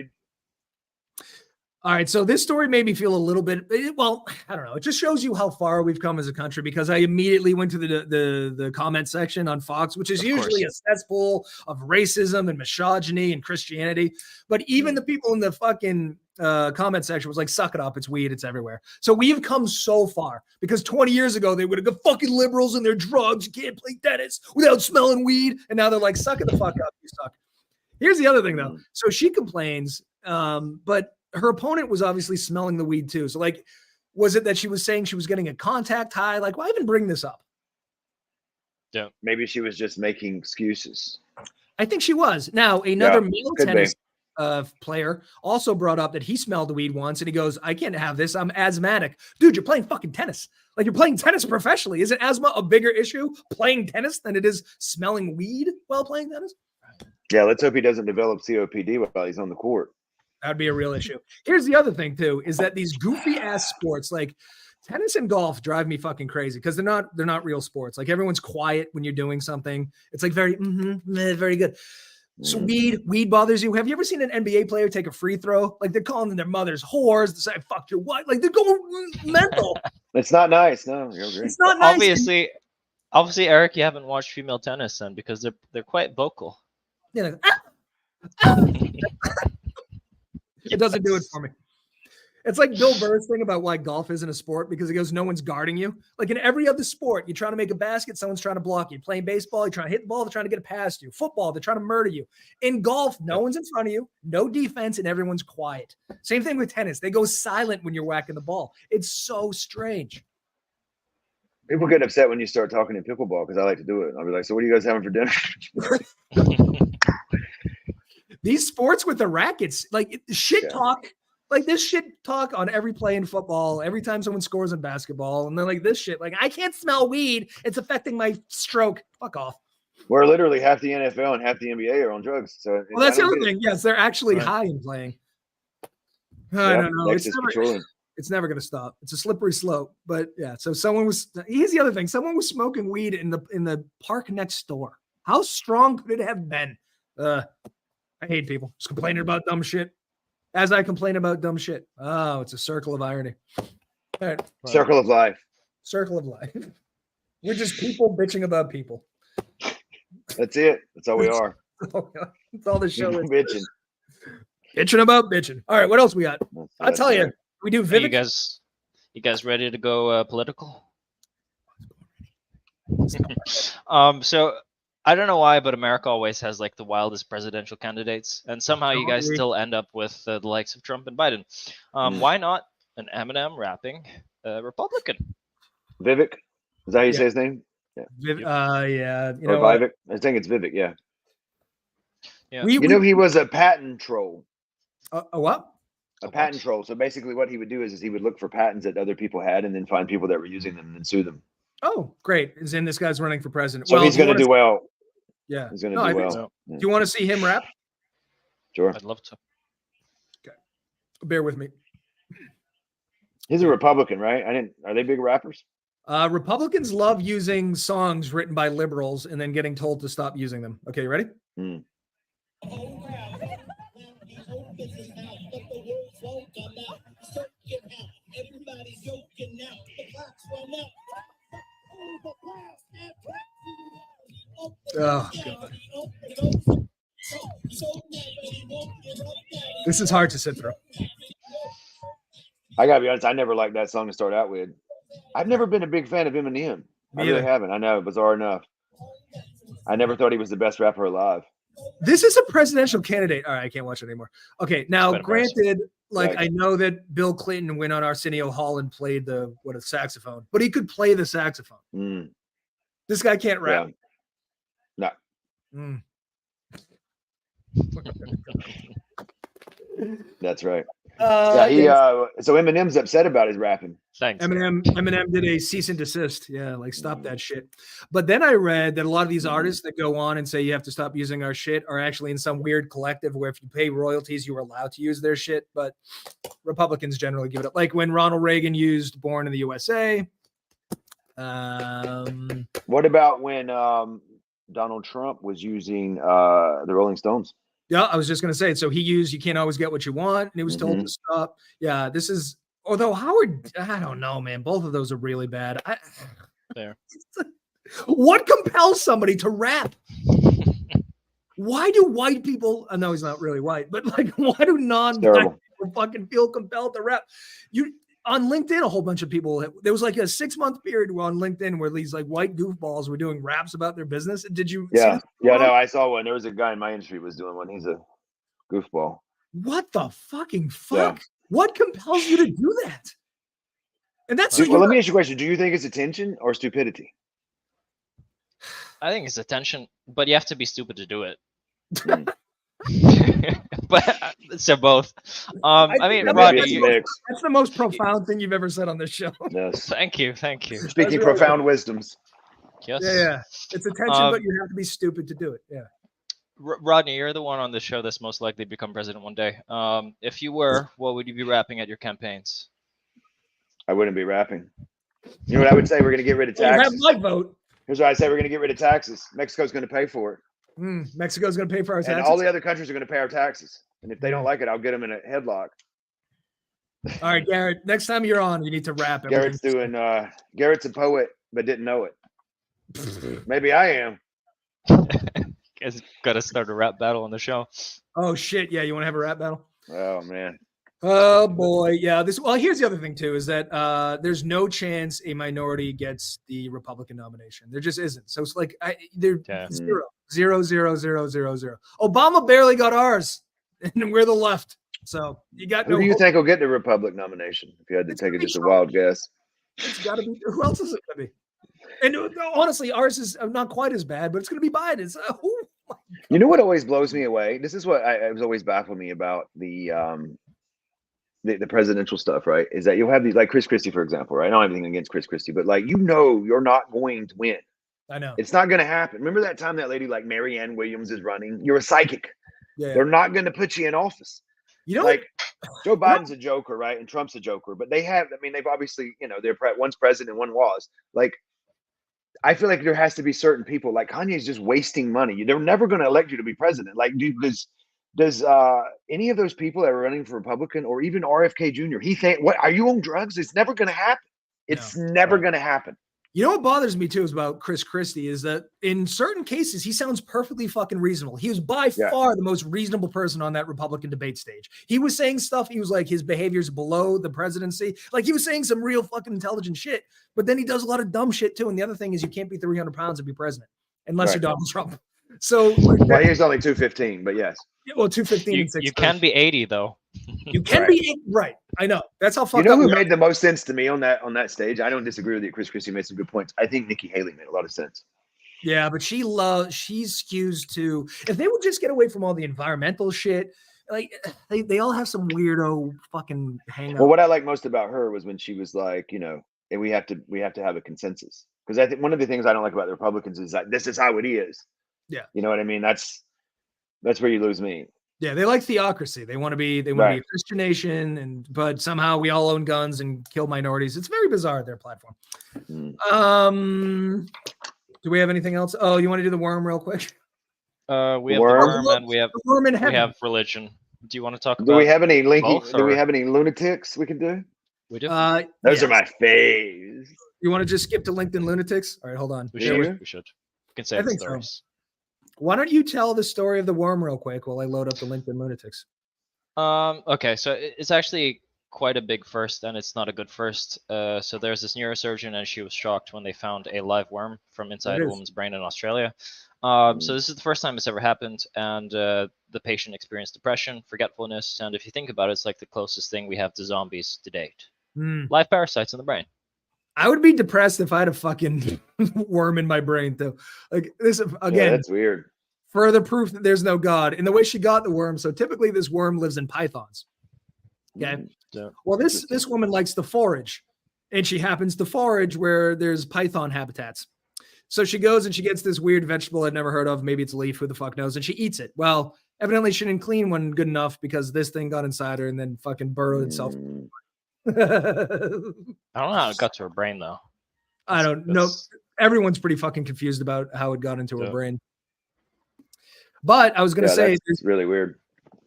All right, so this story made me feel a little bit, well, I don't know. It just shows you how far we've come as a country because I immediately went to the comment section on Fox, which is usually a cesspool of racism and misogyny and Christianity. But even the people in the fucking comment section was like, suck it up. It's weed. It's everywhere. So we've come so far because 20 years ago, they would have got fucking liberals and their drugs. You can't play tennis without smelling weed. And now they're like, suck it the fuck up. You suck. Here's the other thing, though. So she complains, but her opponent was obviously smelling the weed too. So like, was it that she was saying she was getting a contact high? Like, why even bring this up? Yeah. Maybe she was just making excuses. I think she was. Now, another male tennis player also brought up that he smelled the weed once and he goes, I can't have this. I'm asthmatic. Dude, you're playing fucking tennis. Like you're playing tennis professionally. Isn't asthma a bigger issue playing tennis than it is smelling weed while playing tennis? Yeah, let's hope he doesn't develop COPD while he's on the court. That'd be a real issue. Here's the other thing too, is that these goofy ass sports like tennis and golf drive me fucking crazy because they're not real sports. Like everyone's quiet when you're doing something. It's like very good. So weed bothers you. Have you ever seen an NBA player take a free throw? Like they're calling their mothers whores. They say, fuck your wife. Like they're going mental. It's not nice. No, you're great. It's not nice. Obviously, Eric, you haven't watched female tennis then because they're quite vocal. Yeah, like, It doesn't do it for me. It's like Bill Burr's thing about why golf isn't a sport, because he goes, no one's guarding you. Like in every other sport, you're trying to make a basket, someone's trying to block you. Playing baseball, you're trying to hit the ball, they're trying to get it past you. Football, they're trying to murder you. In golf, no one's in front of you, no defense, and everyone's quiet. Same thing with tennis. They go silent when you're whacking the ball. It's so strange. People get upset when you start talking in pickleball because I like to do it. I'll be like, so what are you guys having for dinner? These sports with the rackets, like shit talk. Like this shit talk on every play in football, every time someone scores in basketball, and then like this shit, like I can't smell weed. It's affecting my stroke. Fuck off. Where literally half the NFL and half the NBA are on drugs. So well, that's the other thing. Yes, they're actually high in playing. I don't know. It's never going to stop. It's a slippery slope. But yeah, so here's the other thing. Someone was smoking weed in the park next door. How strong could it have been? I hate people just complaining about dumb shit. As I complain about dumb shit. Oh, it's a circle of irony. All right. Circle of life. Circle of life. We're just people bitching about people. That's it. That's all we are. That's all the show is. Bitching. Bitching about bitching. All right, what else we got? I'll tell you. We do Vivid. You guys ready to go political? So I don't know why, but America always has like the wildest presidential candidates, and somehow you guys still end up with the likes of Trump and Biden. Why not an Eminem rapping Republican? Vivek, is that how you say his name? Yeah. Yeah. You or know, Vivek. I think it's Vivek. Yeah. Yeah. You know, he was a patent troll. A what? A patent troll. So basically, what he would do is he would look for patents that other people had, and then find people that were using them and then sue them. Oh, great. Is in this guy's running for president. So he's going to do well. Yeah. He's going to do well. So. Do you want to see him rap? Sure. I'd love to. Okay. Bear with me. He's a Republican, right? Are they big rappers? Republicans love using songs written by liberals and then getting told to stop using them. Okay, you ready? Oh, God. This is hard to sit through. I gotta be honest, I never liked that song to start out with. I've never been a big fan of Eminem. I really haven't. I know, bizarre enough. I never thought he was the best rapper alive. This is a presidential candidate. All right, I can't watch it anymore. Okay, now granted, like I know that Bill Clinton went on Arsenio Hall and played the saxophone, but he could play the saxophone. This guy can't rap. Yeah. No. That's right. So Eminem's upset about his rapping. Thanks. Eminem did a cease and desist. Yeah, like stop that shit. But then I read that a lot of these artists that go on and say you have to stop using our shit are actually in some weird collective where if you pay royalties, you are allowed to use their shit. But Republicans generally give it up. Like when Ronald Reagan used "Born in the USA." What about when Donald Trump was using the Rolling Stones? Yeah, I was just going to say. So he used "You Can't Always Get What You Want," and he was told to stop. Yeah, this is. Although Howard, I don't know, man. Both of those are really bad. There. What compels somebody to rap? Why do white people? I know he's not really white, but like, why do non-black people fucking feel compelled to rap? On LinkedIn, a whole bunch of people. There was like a 6-month period on LinkedIn where these like white goofballs were doing raps about their business. Did you? Yeah, no, I saw one. There was a guy in my industry who was doing one. He's a goofball. What the fucking fuck? Yeah. What compels you to do that? And that's well. Let me ask you a question. Do you think it's attention or stupidity? I think it's attention, but you have to be stupid to do it. But so both. I mean, Rodney, that's the most profound thing you've ever said on this show. Yes. Thank you. Speaking really profound wisdoms. Yes. Yeah. It's attention, but you have to be stupid to do it. Yeah. Rodney, you're the one on the show that's most likely to become president one day. If you were, what would you be rapping at your campaigns? I wouldn't be rapping. You know what I would say? We're going to get rid of taxes. You have my vote. Here's what I say: we're going to get rid of taxes. Mexico's going to pay for it. Mexico's going to pay for our taxes. And all the other countries are going to pay our taxes. And if they don't like it, I'll get them in a headlock. All right, Garrett, next time you're on, you need to rap. Garrett's a poet, but didn't know it. Maybe I am. Guys got to start a rap battle on the show. Oh, shit. Yeah, you want to have a rap battle? Oh, man. Oh, boy. Yeah. Well, here's the other thing, too, is that there's no chance a minority gets the Republican nomination. There just isn't. So it's like they're zero. Obama barely got ours, and we're the left. So you got Who do you think will get the Republican nomination? If you had to take just a wild guess, it's got to be. Who else is it going to be? And honestly, ours is not quite as bad, but it's going to be Biden's. You know what always blows me away? This is what I was always baffled me about the presidential stuff, right? Is that you'll have these like Chris Christie, for example, right? I don't have anything against Chris Christie, but like you're not going to win. I know it's not going to happen. Remember that time that lady like Marianne Williams is running? You're a psychic. Yeah. They're not going to put you in office. You know, like Joe Biden's a joker, right? And Trump's a joker, but they've obviously, one's president, one was. Like, I feel like there has to be certain people, like Kanye's just wasting money. They're never going to elect you to be president. Like, dude, does any of those people that are running for Republican or even RFK Jr., he think, what, are you on drugs? It's never going to happen. It's never going to happen. You know what bothers me too is about Chris Christie is that in certain cases, he sounds perfectly fucking reasonable. He was by far the most reasonable person on that Republican debate stage. He was saying stuff. He was like, his behavior's below the presidency. Like he was saying some real fucking intelligent shit, but then he does a lot of dumb shit too. And the other thing is you can't be 300 pounds and be president unless you're Donald Trump. So well, he's only 215, but yes. Yeah, well, 215. You can be 80 though. You can be right. I know. That's how fucked up. You know who made the most sense to me on that stage? I don't disagree with you. Chris Christie made some good points. I think Nikki Haley made a lot of sense. Yeah, but she skews to, if they would just get away from all the environmental shit, like they all have some weirdo fucking hang up. Well, what I like most about her was when she was like, and we have to have a consensus. Because I think one of the things I don't like about the Republicans is that this is how it is. Yeah. You know what I mean? That's where you lose me. Yeah, they like theocracy. They want to be a Christian nation, but somehow we all own guns and kill minorities. It's very bizarre, their platform. Do we have anything else? Oh, you want to do the worm real quick? We have the worm and we have religion. Do you want to talk about? Do we have any lunatics we can do? We do. Those are my faves. You want to just skip to LinkedIn lunatics? All right, hold on. We should. We can say I think stories. So. Why don't you tell the story of the worm real quick while I load up the LinkedIn lunatics? Okay, so it's actually quite a big first, and it's not a good first. So there's this neurosurgeon, and she was shocked when they found a live worm from inside a woman's brain in Australia. So this is the first time it's ever happened, and the patient experienced depression, forgetfulness, and if you think about it, it's like the closest thing we have to zombies to date. Live parasites in the brain. I would be depressed if I had a fucking worm in my brain, though. Like this again. Yeah, that's weird. Further proof that there's no God in the way she got the worm. So typically, this worm lives in pythons. Okay. Well, this woman likes to forage, and she happens to forage where there's python habitats. So she goes and she gets this weird vegetable I'd never heard of. Maybe it's a leaf. Who the fuck knows? And she eats it. Well, evidently she didn't clean one good enough because this thing got inside her and then fucking burrowed itself. I don't know how it got to her brain though. I don't know. Everyone's pretty fucking confused about how it got into her brain. But I was going to say, it's really weird.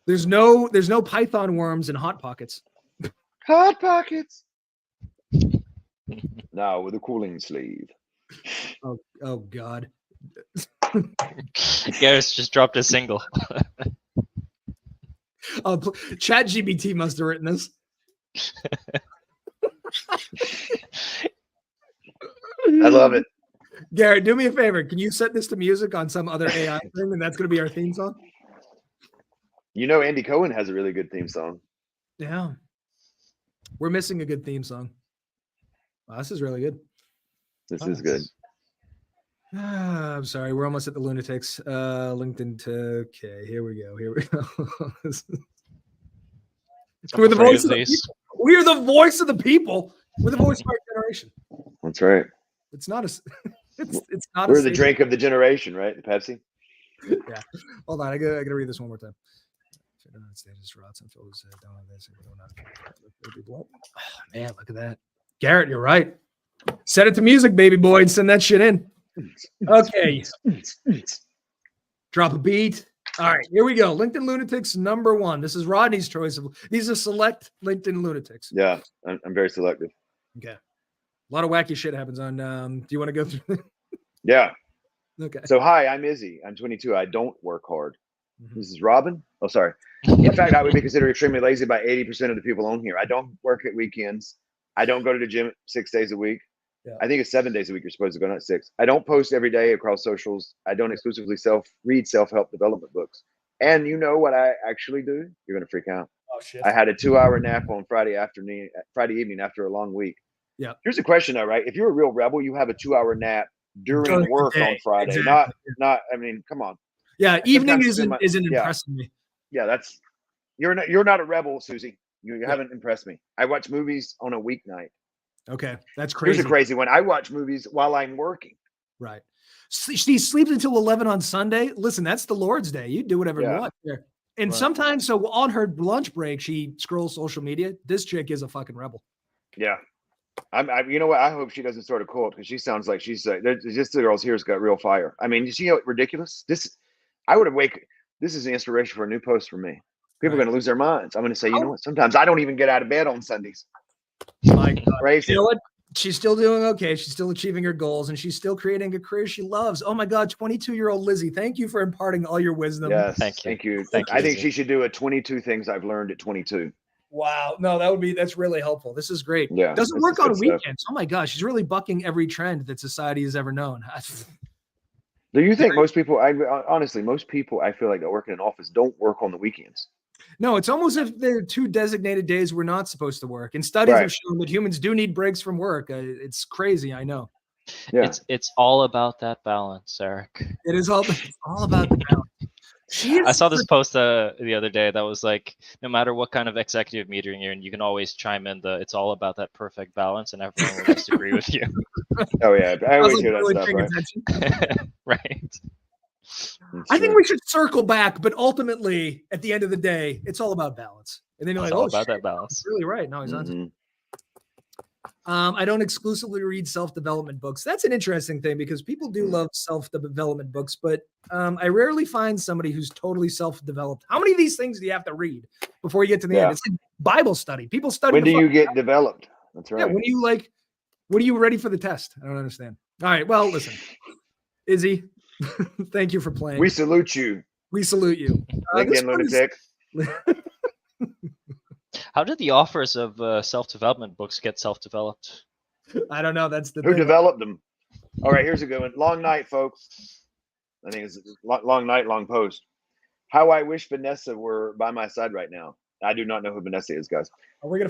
There's no python worms in Hot Pockets. Hot Pockets. Now with a cooling sleeve. Oh God. Garrett's just dropped a single. ChatGPT must have written this. I love it. Garrett, do me a favor. Can you set this to music on some other AI thing, and that's going to be our theme song? Andy Cohen has a really good theme song. Yeah. We're missing a good theme song. Wow, this is really good. This is good. I'm sorry. We're almost at the lunatics. LinkedIn to okay. Here we go. We're the voice of the people. We are the voice of the people. We're the voice of our generation. That's right. It's not a. It's not. We're the drink of the generation, right? The Pepsi. Yeah. Hold on. I gotta read this one more time. Oh, man, look at that. Garrett, you're right. Set it to music, baby boy, and send that shit in. Okay. Drop a beat. All right, here we go. LinkedIn Lunatics number 1. This is Rodney's choice of these are select LinkedIn Lunatics. Yeah, I'm very selective. Okay. A lot of wacky shit happens on. Do you want to go through? Yeah. Okay. So hi, I'm Izzy. I'm 22. I don't work hard. This is Robin. Oh, sorry. In fact, I would be considered extremely lazy by 80% of the people on here. I don't work at weekends. I don't go to the gym 6 days a week. Yeah. I think it's 7 days a week. You're supposed to go, not 6. I don't post every day across socials. I don't exclusively read self-help development books. And you know what I actually do? You're going to freak out. Oh shit. I had a 2-hour nap on Friday evening after a long week. Yeah. Here's a question though, right? If you're a real rebel, you have a 2-hour nap during work on Friday. Exactly. Not. I mean, come on. Yeah, evening isn't impressing me. Yeah, you're not a rebel, Susie. You haven't impressed me. I watch movies on a weeknight. Okay, that's crazy. Here's a crazy one. I watch movies while I'm working. Right. She sleeps until 11 on Sunday. Listen, that's the Lord's Day. You do whatever you want there. And sometimes, so on her lunch break, she scrolls social media. This chick is a fucking rebel. Yeah. You know what? I hope she doesn't start a cult because she sounds like she's just the girls here's got real fire. I mean, you see how ridiculous this? This is the inspiration for a new post for me. People are going to lose their minds. I'm going to say, you know what? Sometimes I don't even get out of bed on Sundays. My God. Crazy. You know what? She's still doing okay. She's still achieving her goals, and she's still creating a career she loves. Oh my God, 22-year-old Lizzie, thank you for imparting all your wisdom. Yes, thank you. I think she should do a 22 things I've learned at 22. Wow, no, that's really helpful. This is great. Yeah, doesn't work on weekends. Oh my gosh, she's really bucking every trend that society has ever known. Do you think most people? Honestly, most people I feel like that work in an office don't work on the weekends. No, it's almost as if there are 2 designated days we're not supposed to work. And studies have shown that humans do need breaks from work. It's crazy, I know. Yeah. It's all about that balance, Eric. It is all about the balance. I saw this post the other day that was like, no matter what kind of executive meeting you're in, you can always chime in it's all about that perfect balance, and everyone will just agree with you. Oh yeah, I always hear that stuff, right? Right. I think we should circle back, but ultimately, at the end of the day, it's all about balance. And then you're like, all about that balance. Really right. No, he's on. I don't exclusively read self-development books. That's an interesting thing because people do love self-development books, but I rarely find somebody who's totally self-developed. How many of these things do you have to read before you get to the end? It's like Bible study. People study. When do you get developed? That's right. Yeah, when are you ready for the test? I don't understand. All right. Well, listen, Izzy, thank you for playing. We salute you. We salute you. LinkedIn lunatic. How did the authors of self-development books get self-developed? I don't know. That's the Who developed them? All right, here's a good one. Long night, folks. I think it's long night, long post. How I wish Vanessa were by my side right now. I do not know who Vanessa is, guys.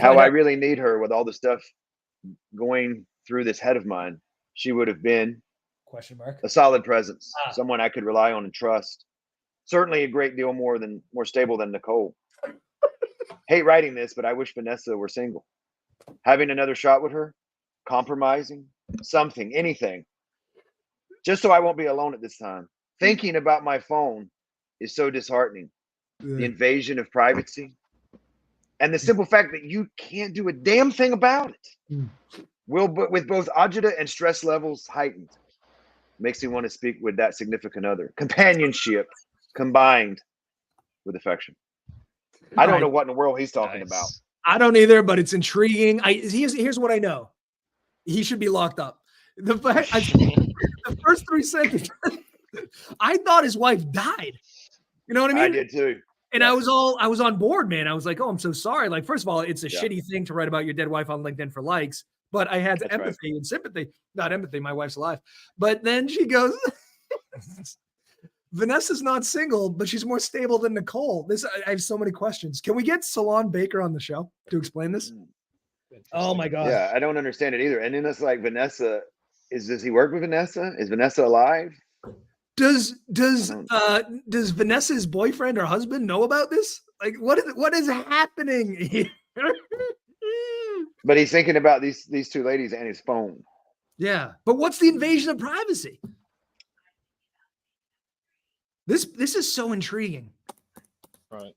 How I really need her with all the stuff going through this head of mine. She would have been a solid presence, someone I could rely on and trust. Certainly a great deal more stable than Nicole. Hate writing this, but I wish Vanessa were single. Having another shot with her, compromising, something, anything. Just so I won't be alone at this time. Thinking about my phone is so disheartening. The invasion of privacy. And the simple fact that you can't do a damn thing about it. With both agita and stress levels heightened. Makes me want to speak with that significant other. Companionship combined with affection. I don't know what in the world he's talking about. I don't either, but it's intriguing. Here's what I know. He should be locked up. The first 3 seconds, I thought his wife died. You know what I mean? I did too. And I was on board, man. I was like, oh, I'm so sorry. Like, first of all, it's a shitty thing to write about your dead wife on LinkedIn for likes. But I had empathy and sympathy. Not empathy. My wife's alive. But then she goes, Vanessa's not single, but she's more stable than Nicole. I have so many questions. Can we get Salon Baker on the show to explain this? Oh my God. Yeah, I don't understand it either. And then it's like Vanessa, does he work with Vanessa? Is Vanessa alive? Does Vanessa's boyfriend or husband know about this? Like, what is happening here? But he's thinking about these 2 ladies and his phone. Yeah, but what's the invasion of privacy? This is so intriguing. Right.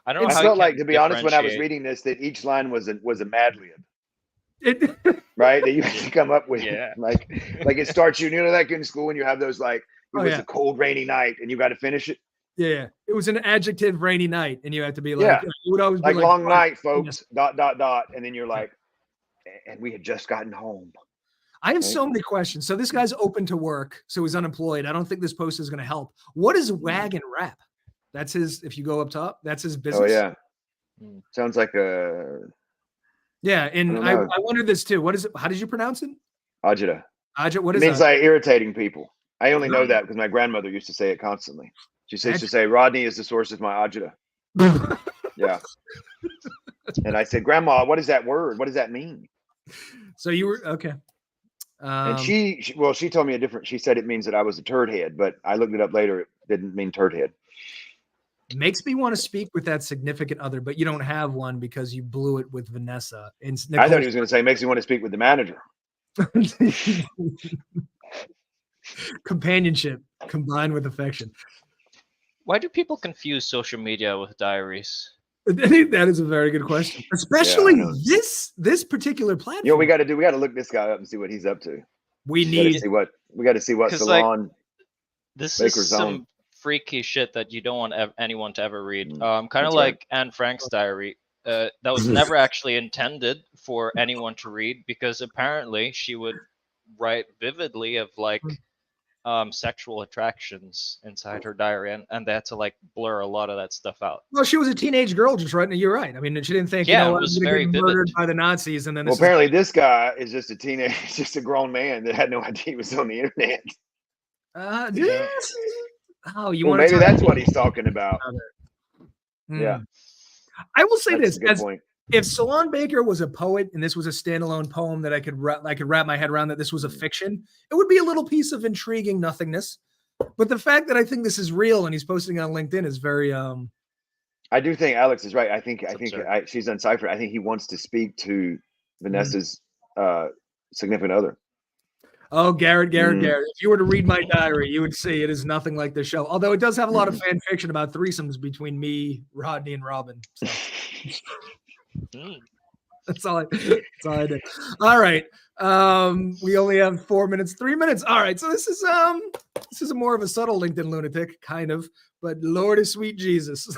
I don't know. I felt like, to be honest, when I was reading this, that each line was a Mad Lib. Right? That you can come up with. Yeah. Like it starts you know that good in school when you have those like It was a cold, rainy night, and you got to finish it. Yeah, it was an adjective rainy night, and you had to be like, it would always be like long night, folks. ... And then you're like, and we had just gotten home. I have so many questions. So this guy's open to work, so he's unemployed. I don't think this post is going to help. What is Wagon Rap? That's his. If you go up top, that's his business. Oh yeah, sounds like a. Yeah, and I wondered this too. What is it? How did you pronounce it? Ajita. Ajita. What is it? Means that? like irritating people. I only know that because my grandmother used to say it constantly. She used to say, "Rodney is the source of my ajita." Yeah. And I said, "Grandma, what is that word? What does that mean?" So you were okay. And she told me a different. She said it means that I was a turd head, but I looked it up later. It didn't mean turd head. Makes me want to speak with that significant other, but you don't have one because you blew it with Vanessa. And I thought he was going to say makes me want to speak with the manager. Companionship combined with affection. Why do people confuse social media with diaries? That is a very good question, especially this particular platform. You know what we got to do? We got to look this guy up and see what he's up to. We got to see what salon. Like, this is some freaky shit that you don't want anyone to ever read. Kind of like Anne Frank's diary. That was never actually intended for anyone to read because apparently she would write vividly of like sexual attractions inside her diary, and they had to like blur a lot of that stuff out. Well, she was a teenage girl, just right. You're right. I mean, she didn't think, it was very get murdered by the Nazis, and then apparently this guy is just a teenage, just a grown man that had no idea he was on the internet. Oh, you want? Maybe that's what he's talking about. Yeah, I will say that's this: if Salon Baker was a poet and this was a standalone poem that I could wrap my head around that this was a fiction, it would be a little piece of intriguing nothingness. But the fact that I think this is real and he's posting it on LinkedIn is very. I do think Alex is right. I think she's unciphered. I think he wants to speak to Vanessa's significant other. Oh, Garrett. If you were to read my diary, you would see it is nothing like the show. Although it does have a lot of fan fiction about threesomes between me, Rodney, and Robin. So. That's all I did. All right. We only have 4 minutes, 3 minutes. All right. So this is a more of a subtle LinkedIn lunatic, kind of, but Lord is sweet Jesus.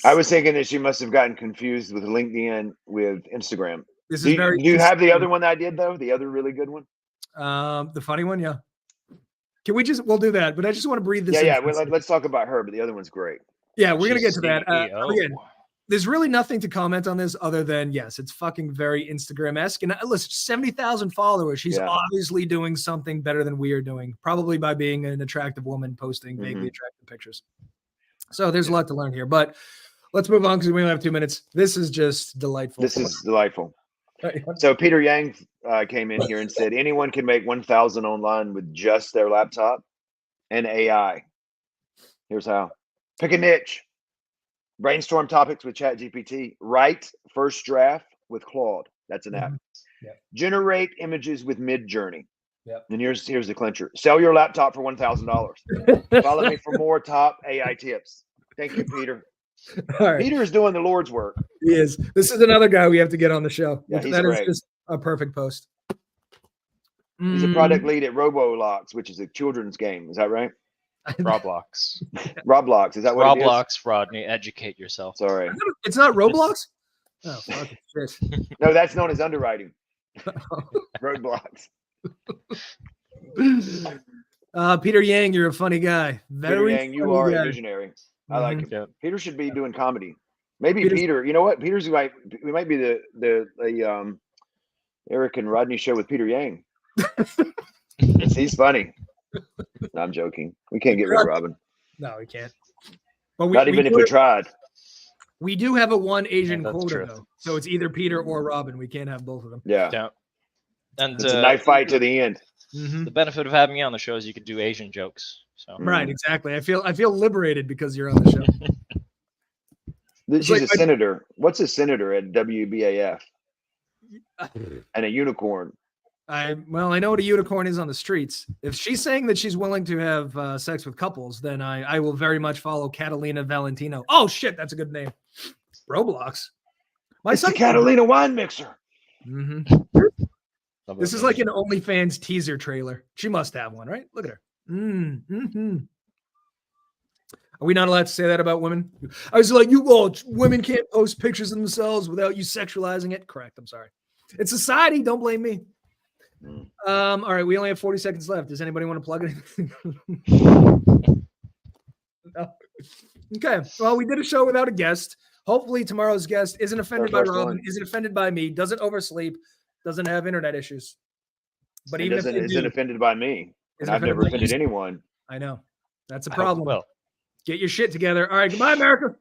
I was thinking that she must have gotten confused with LinkedIn with Instagram. This is do you have the other one that I did though? The other really good one? The funny one, yeah. We'll do that, but I just want to breathe this. Yeah. Let's talk about her, but the other one's great. Yeah, we're gonna get to that. Again, there's really nothing to comment on this other than yes, it's fucking very Instagram-esque. And listen, 70,000 followers. She's obviously doing something better than we are doing, probably by being an attractive woman posting vaguely attractive pictures. So there's a lot to learn here, but let's move on because we only have 2 minutes. This is just delightful. This is delightful. So Peter Yang came in here and said anyone can make 1,000 online with just their laptop and AI. Here's how. Pick a niche. Brainstorm topics with ChatGPT. Write first draft with Claude. That's an app. Yep. Generate images with Midjourney. Yep. And here's the clincher. Sell your laptop for $1,000. Follow me for more top AI tips. Thank you, Peter. All right. Peter is doing the Lord's work. He is. This is another guy we have to get on the show. Yeah, that is just a perfect post. He's a product lead at Roblox, which is a children's game. Is that right? Roblox. Roblox. Is that what Roblox, it is? Rodney, educate yourself. Sorry. It's not Roblox? Oh, fucking shit. No, that's known as underwriting. Roadblocks. Peter Yang, you're a funny guy. Peter Yang, you are a visionary. I like him. Yeah. Peter should be doing comedy. Maybe Peter. You know what? We might be the Eric and Rodney show with Peter Yang. He's funny. No, I'm joking. We can't get rid of Robin. No, we can't. But not even if we tried. We do have a one Asian quota though, so it's either Peter or Robin. We can't have both of them. Yeah. And it's a knife fight to the end. The benefit of having me on the show is you can do Asian jokes. So right, exactly. I feel liberated because you're on the show. She's a senator. What's a senator at WBAF? And a unicorn. I know what a unicorn is on the streets. If she's saying that she's willing to have sex with couples, then I will very much follow Catalina Valentino. Oh shit, that's a good name. Roblox. It's the Catalina wine mixer. This is like an OnlyFans teaser trailer. She must have one, right? Look at her. Mm-hmm. Are we not allowed to say that about women? I was like, women can't post pictures of themselves without you sexualizing it. Correct. I'm sorry. It's society. Don't blame me. All right. We only have 40 seconds left. Does anybody want to plug anything? No. Okay. Well, we did a show without a guest. Hopefully tomorrow's guest isn't offended by Robin, isn't offended by me, doesn't oversleep, doesn't have internet issues. But even if they isn't offended by me, and I've never offended anyone. I know. That's a problem. Get your shit together. All right. Goodbye, America.